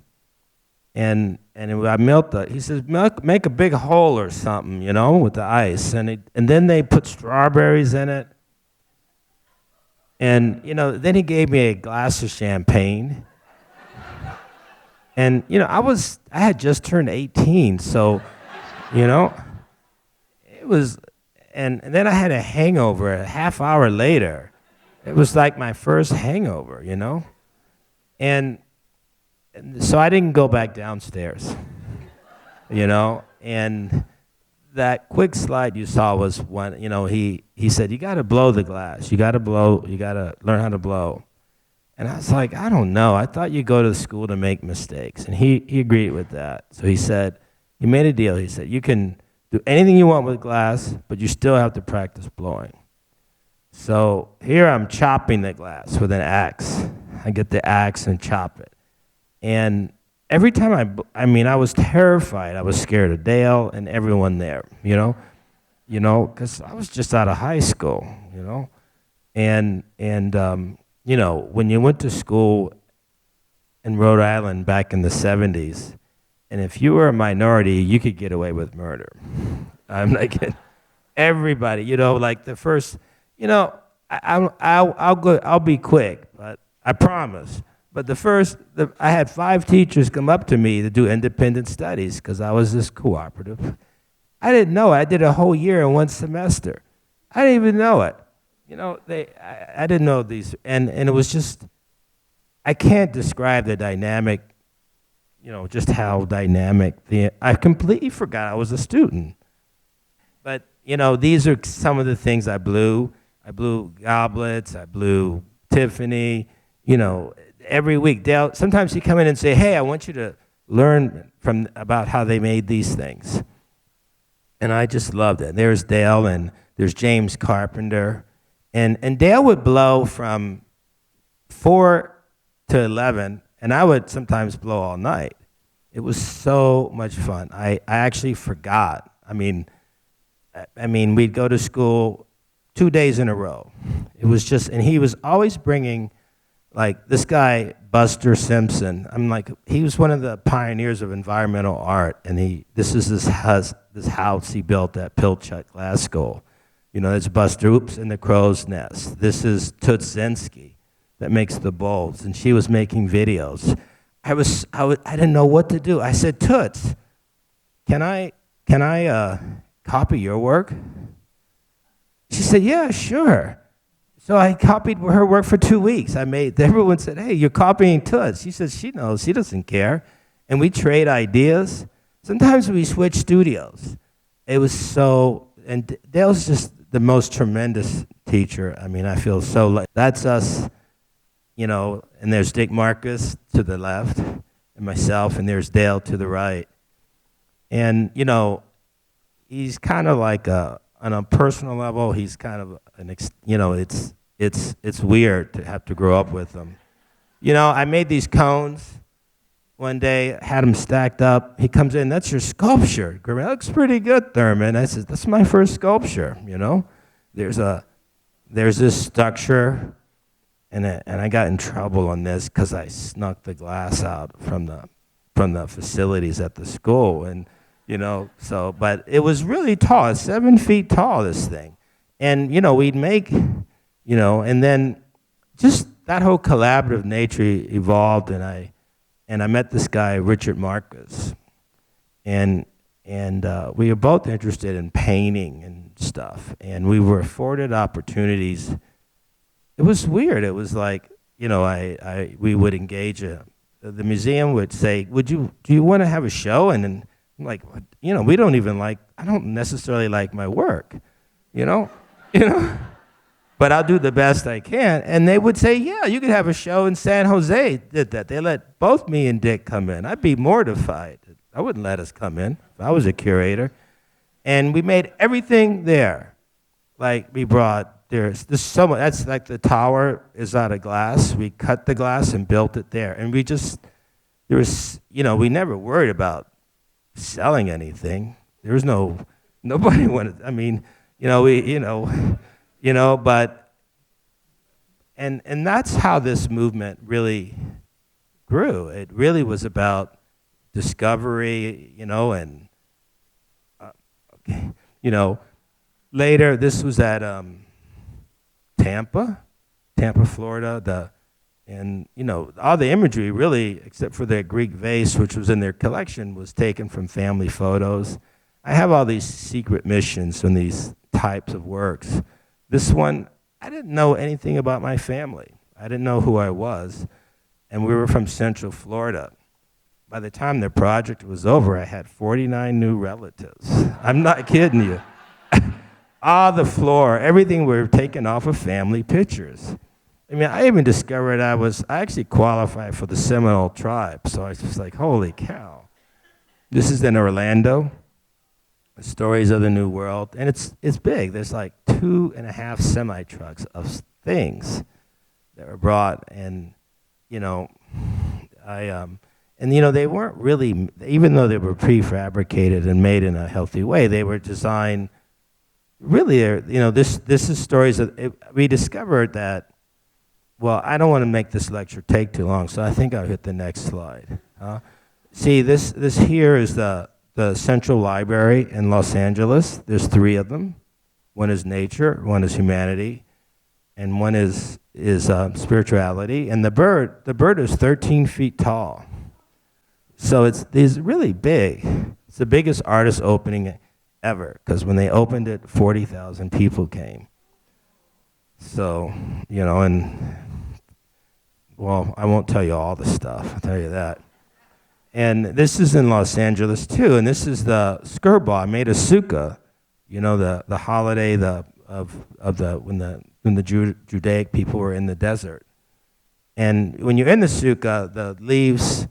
and I he says, make a big hole or something, with the ice, and then they put strawberries in it. And, then he gave me a glass of champagne. And, I had just turned 18, so, it was, and then I had a hangover a half hour later. It was like my first hangover, And so I didn't go back downstairs, and that quick slide you saw was when, he said, you got to blow the glass. You got to learn how to blow. And I was like, I don't know. I thought you go to the school to make mistakes. And he agreed with that. So he made a deal. He said, you can do anything you want with glass, but you still have to practice blowing. So here I'm chopping the glass with an axe. I get the axe and chop it. And every time I was terrified. I was scared of Dale and everyone there, because I was just out of high school, And when you went to school in Rhode Island back in the 70s, and if you were a minority, you could get away with murder. I'm like, everybody, like the first, I'll be quick, but I promise. But I had 5 teachers come up to me to do independent studies because I was this cooperative. I didn't know it. I did a whole year in 1 semester. I didn't even know it. I didn't know these, and it was just, I can't describe the dynamic, just how dynamic I completely forgot I was a student. But, these are some of the things I blew. I blew goblets, I blew Tiffany, every week. Dale, sometimes he'd come in and say, hey, I want you to learn about how they made these things. And I just loved it. There's Dale, and there's James And Dale would blow from 4 to 11, And I would sometimes blow all night. It was so much fun. I actually forgot. I mean, we'd go to school 2 days in a row. It was just, and he was always bringing, like, this guy, Buster Simpson. I'm like, he was one of the pioneers of environmental art, and this house he built at Pilchuck Glass School. You know, it's Buster, in the crow's nest. This is Tutsinski that makes the bowls, and she was making videos. I didn't know what to do. I said, Toots, can I copy your work? She said, yeah, sure. So I copied her work for 2 weeks. Everyone said, hey, you're copying Toots. She says, she knows, she doesn't care. And we trade ideas. Sometimes we switch studios. It was and Dale's just the most tremendous teacher. I mean, I feel so like, that's us, you know, and there's Dick Marcus to the left, and myself, and there's Dale to the right. And, you know, he's kind of like on a personal level, he's kind of it's weird to have to grow up with him. You know, I made these cones one day, had them stacked up. He comes in, that's your sculpture. That looks pretty good, Therman. I said, that's my first sculpture, you know. There's this structure, and I got in trouble on this because I snuck the glass out from the facilities at the school, and you know, but it was really tall. It's 7 feet tall, this thing. And, you know, we'd make, you know, and then just that whole collaborative nature evolved, and I met this guy, Richard Marcus. And we were both interested in painting and stuff, and we were afforded opportunities. It was weird. It was like, you know, we would engage, the museum would say, do you want to have a show? And then I'm like, you know, I don't necessarily like my work, you know, but I'll do the best I can. And they would say, yeah, you could have a show in San Jose. Did that. They let both me and Dick come in. I'd be mortified. I wouldn't let us come in if I was a curator. And we made everything there. Like we brought, there's so much, that's like the tower is out of glass. We cut the glass and built it there. And we never worried about selling anything. There was nobody wanted, I mean, but, and that's how this movement really grew. It really was about discovery, and, later, this was at Tampa, Florida, and, all the imagery really, except for the Greek vase, which was in their collection, was taken from family photos. I have all these secret missions from these types of works. This one, I didn't know anything about my family. I didn't know who I was, and we were from Central Florida. By the time the project was over, I had 49 new relatives. I'm not kidding you. The floor, everything were taken off of family pictures. I mean, I even discovered I actually qualified for the Seminole tribe, so I was just like, holy cow. This is in Orlando, the Stories of the New World, and it's big. There's like 2.5 semi-trucks of things that were brought, and, they weren't really, even though they were prefabricated and made in a healthy way, they were designed, really, this is stories that, we discovered that. Well, I don't want to make this lecture take too long, so I think I'll hit the next slide. See, this here is the Central Library in Los Angeles. There's 3 of them. One is nature, one is humanity, and one is spirituality. And the bird is 13 feet tall. So it's really big. It's the biggest artist opening ever, because when they opened it, 40,000 people came. So, I won't tell you all the stuff, I'll tell you that. And this is in Los Angeles too, and this is the skirball. I made a sukkah, the holiday when the Judaic people were in the desert. And when you're in the sukkah, the leaves,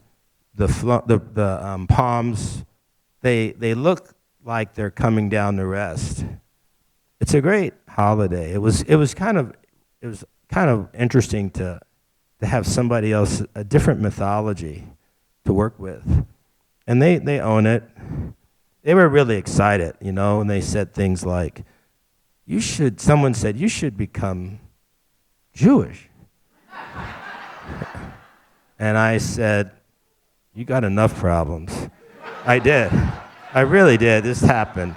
the palms, they look like they're coming down to rest. It's a great holiday. It was kind of interesting to to have somebody else, a different mythology to work with. And they own it. They were really excited, you know, and they said things like, someone said, you should become Jewish. And I said, you got enough problems. I did. I really did. This happened.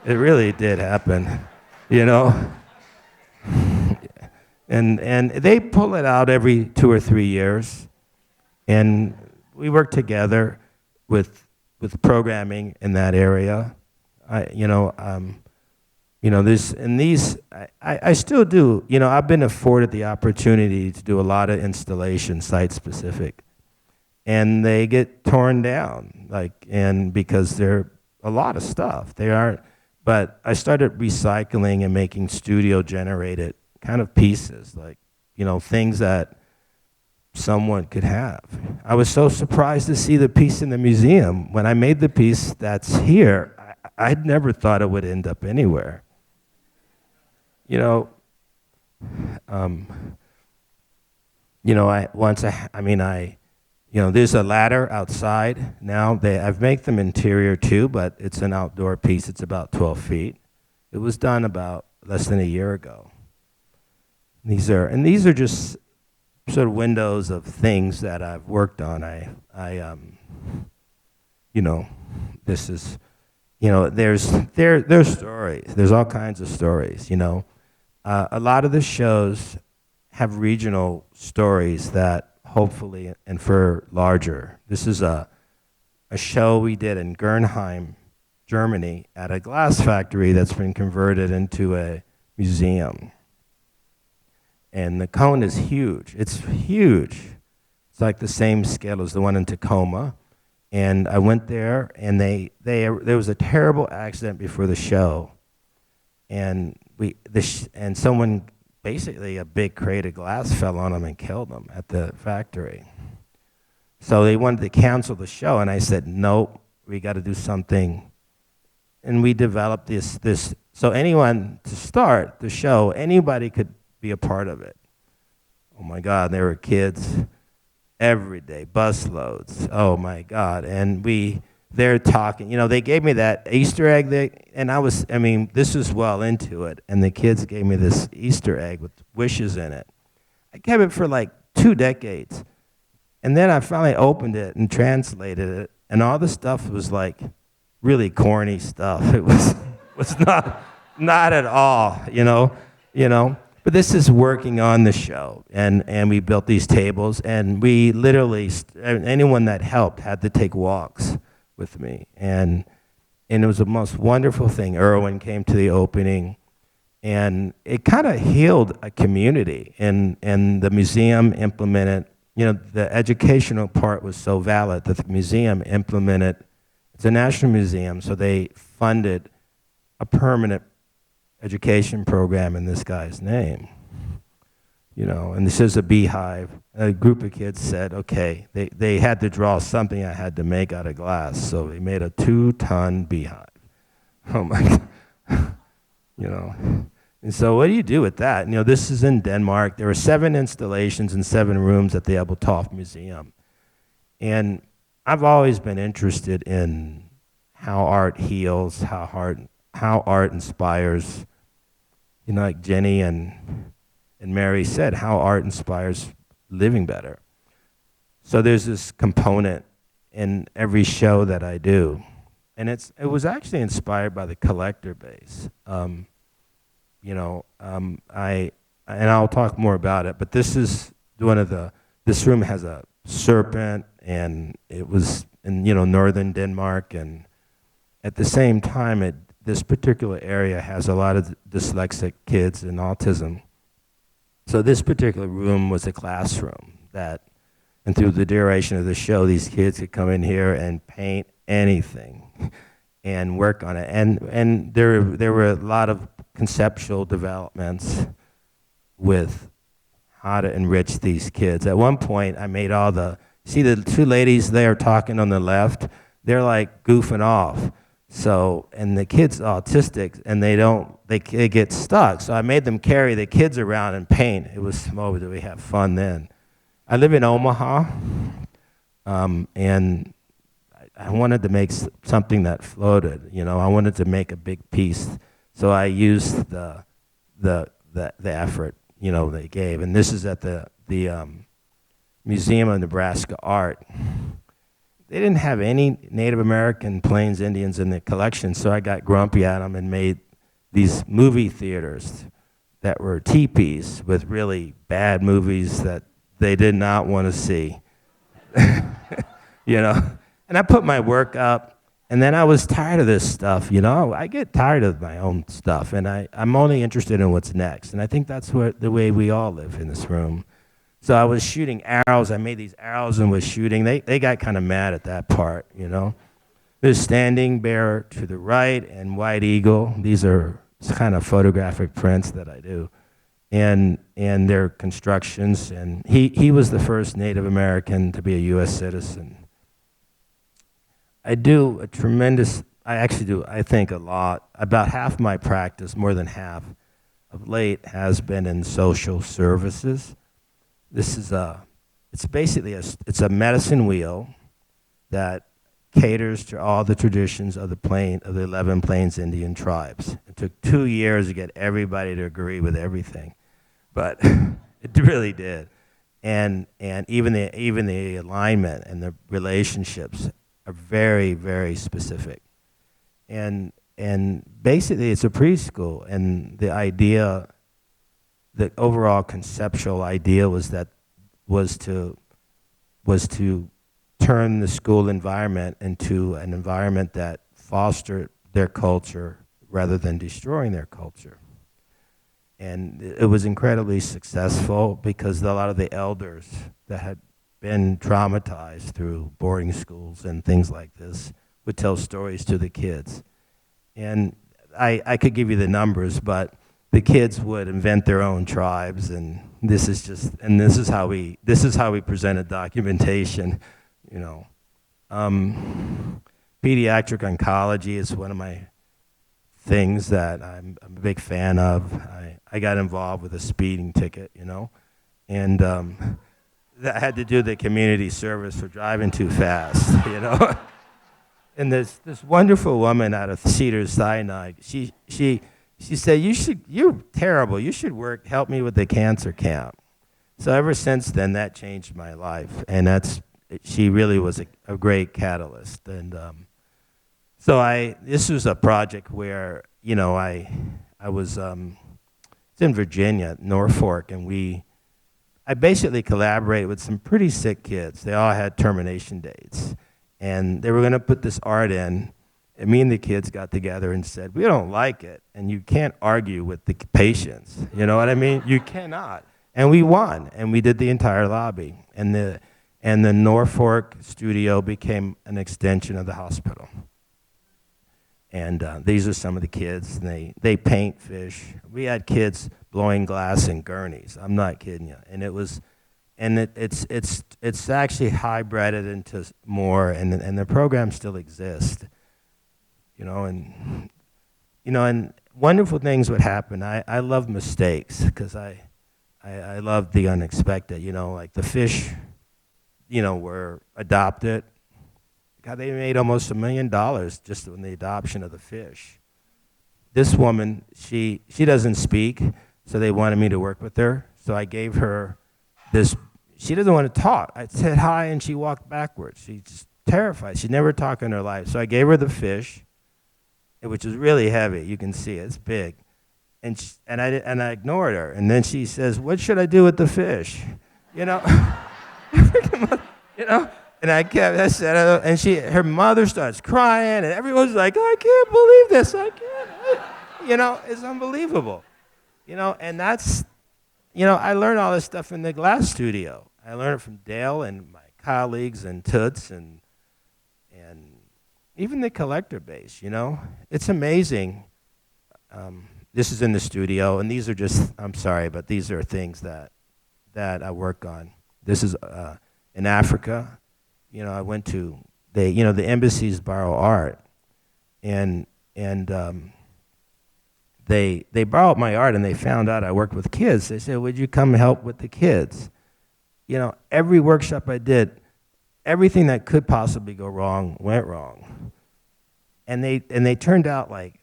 It really did happen, you know. And they pull it out every 2 or 3 years. And we work together with programming in that area. I still do. You know, I've been afforded the opportunity to do a lot of installation, site-specific, and they get torn down, because they're a lot of stuff. They aren't. But I started recycling and making studio-generated kind of pieces, things that someone could have. I was so surprised to see the piece in the museum. When I made the piece that's here, I'd never thought it would end up anywhere. There's a ladder outside now. I've made them interior too, but it's an outdoor piece. It's about 12 feet. It was done about less than a year ago. These are just sort of windows of things that I've worked on. This is, there's stories. There's all kinds of stories, A lot of the shows have regional stories that hopefully infer larger. This is a show we did in Gernheim, Germany, at a glass factory that's been converted into a museum. And the cone is huge. It's huge. It's like the same scale as the one in Tacoma. And I went there, and there was a terrible accident before the show, and someone, basically a big crate of glass, fell on them and killed them at the factory. So they wanted to cancel the show, and I said, nope, we got to do something. And we developed this. So anyone, to start the show, anybody could be a part of it. Oh my God, there were kids every day, busloads. Oh my God. And they're talking, they gave me that Easter egg, this was well into it. And the kids gave me this Easter egg with wishes in it. I kept it for like 2 decades. And then I finally opened it and translated it. And all the stuff was like really corny stuff. It was not at all, But this is working on the show, and we built these tables, and we literally, anyone that helped had to take walks with me, and it was the most wonderful thing. Irwin came to the opening, and it kind of healed a community, and the museum implemented, the educational part was so valid that the museum implemented, it's a national museum, so they funded a permanent education program in this guy's name, and this is a beehive. A group of kids said, okay, they had to draw something I had to make out of glass, so they made a 2-ton beehive. Oh my God, And so what do you do with that? This is in Denmark. There were 7 installations in 7 rooms at the Ebeltoft Museum, and I've always been interested in how art heals, how art inspires. Like Jenny and Mary said, how art inspires living better. So there's this component in every show that I do. And it was actually inspired by the collector base. And I'll talk more about it, but this is this room has a serpent, and it was in, northern Denmark, and at the same time, this particular area has a lot of dyslexic kids and autism. So this particular room was a classroom and through the duration of the show, these kids could come in here and paint anything and work on it. And there were a lot of conceptual developments with how to enrich these kids. At one point, I made see the 2 ladies there talking on the left, they're like goofing off. So, and the kid's autistic, and they get stuck. So I made them carry the kids around and paint. It was, do we have fun then? I live in Omaha, and I wanted to make something that floated. You know, I wanted to make a big piece, so I used the effort, you know, they gave. And this is at the Museum of Nebraska Art. They didn't have any Native American Plains Indians in the collection, so I got grumpy at them and made these movie theaters that were teepees with really bad movies that they did not want to see. You know? And I put my work up, and then I was tired of this stuff, you know? I get tired of my own stuff, and I'm only interested in what's next. And I think that's the way we all live in this room. So I was shooting arrows. I made these arrows and was shooting. They got kind of mad at that part, you know? There's Standing Bear to the right and White Eagle. These are kind of photographic prints that I do. And they're constructions. And he was the first Native American to be a U.S. citizen. I actually do, I think, a lot. About half my practice, more than half of late, has been in social services. This is it's basically it's a medicine wheel that caters to all the traditions of the 11 Plains Indian tribes. It took 2 years to get everybody to agree with everything, but it really did. And even the alignment and the relationships are very, very specific. And basically it's a preschool, and the overall conceptual idea was to turn the school environment into an environment that fostered their culture rather than destroying their culture. And it was incredibly successful because a lot of the elders that had been traumatized through boarding schools and things like this would tell stories to the kids. And I could give you the numbers, but the kids would invent their own tribes, and this is how we presented documentation, you know. Pediatric oncology is one of my things that I'm a big fan of. I got involved with a speeding ticket, you know, and that had to do with the community service for driving too fast, you know. And this wonderful woman out of Cedars-Sinai, she said, you're terrible. You should help me with the cancer camp. So ever since then, that changed my life, and she really was a great catalyst. And this was a project where, you know, I was it's in Virginia, Norfolk, and I basically collaborated with some pretty sick kids. They all had termination dates, and they were going to put this art in. And me and the kids got together and said, we don't like it, and you can't argue with the patients. You know what I mean? You cannot. And we won, and we did the entire lobby. And the Norfolk studio became an extension of the hospital. And these are some of the kids. And they paint fish. We had kids blowing glass in gurneys. I'm not kidding you. And it's actually hybrided into more, and the program still exists. You know, and wonderful things would happen. I love mistakes because I love the unexpected. You know, like the fish, you know, were adopted. God, they made almost $1 million just on the adoption of the fish. This woman, she doesn't speak, so they wanted me to work with her. So I gave her this. She doesn't want to talk. I said hi, and she walked backwards. She's just terrified. She'd never talked in her life. So I gave her the fish, which is really heavy. You can see it. It's big. And I ignored her. And then she says, what should I do with the fish? You know? You know? And I said, and her mother starts crying, and everyone's like, I can't believe this. I can't. You know, it's unbelievable. You know, and that's, you know, I learned all this stuff in the glass studio. I learned it from Dale and my colleagues and Toots and even the collector base, you know? It's amazing. This is in the studio, and these are just, I'm sorry, but these are things that I work on. This is in Africa. You know, I went to, the embassies borrow art, and they borrowed my art, and they found out I worked with kids. They said, would you come help with the kids? You know, every workshop I did, everything that could possibly go wrong went wrong. And they turned out like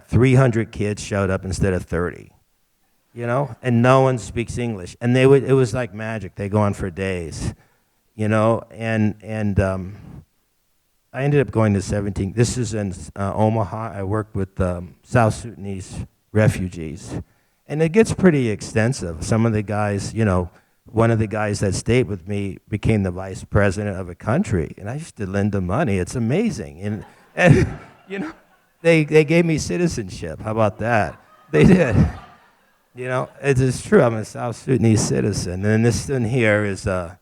300 kids showed up instead of 30. You know, and no one speaks English. And it was like magic. They go on for days, you know, and I ended up going to 17. This is in Omaha. I worked with South Sudanese refugees. And it gets pretty extensive. Some of the guys, you know, one of the guys that stayed with me became the vice president of a country. And I used to lend them money. It's amazing. And you know, they gave me citizenship. How about that? They did. You know, it's true. I'm a South Sudanese citizen. And this one here is a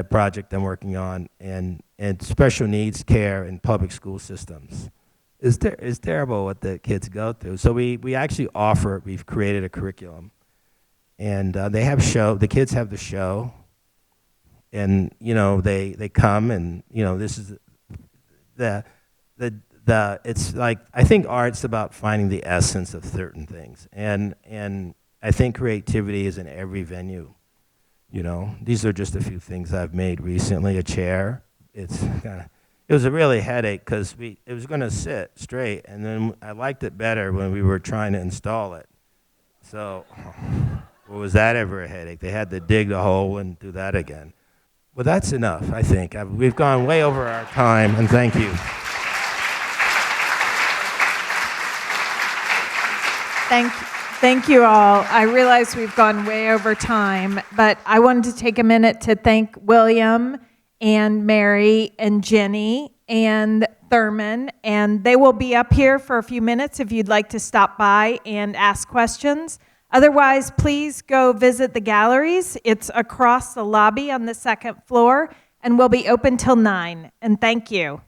project I'm working on, and special needs care in public school systems. It's terrible what the kids go through. So we've created a curriculum, and they have the kids have the show, and, you know, they come, and, you know, this is it's like, I think art's about finding the essence of certain things, and I think creativity is in every venue. You know, these are just a few things I've made recently. A chair. It was a really headache because it was going to sit straight, and then I liked it better when we were trying to install it. So, well, was that ever a headache? They had to dig the hole and do that again. Well, that's enough, I think. We've gone way over our time, and thank you. Thank you all. I realize we've gone way over time, but I wanted to take a minute to thank William and Mary and Ginny and Therman, and they will be up here for a few minutes if you'd like to stop by and ask questions. Otherwise, please go visit the galleries. It's across the lobby on the second floor, and will be open till 9. And thank you.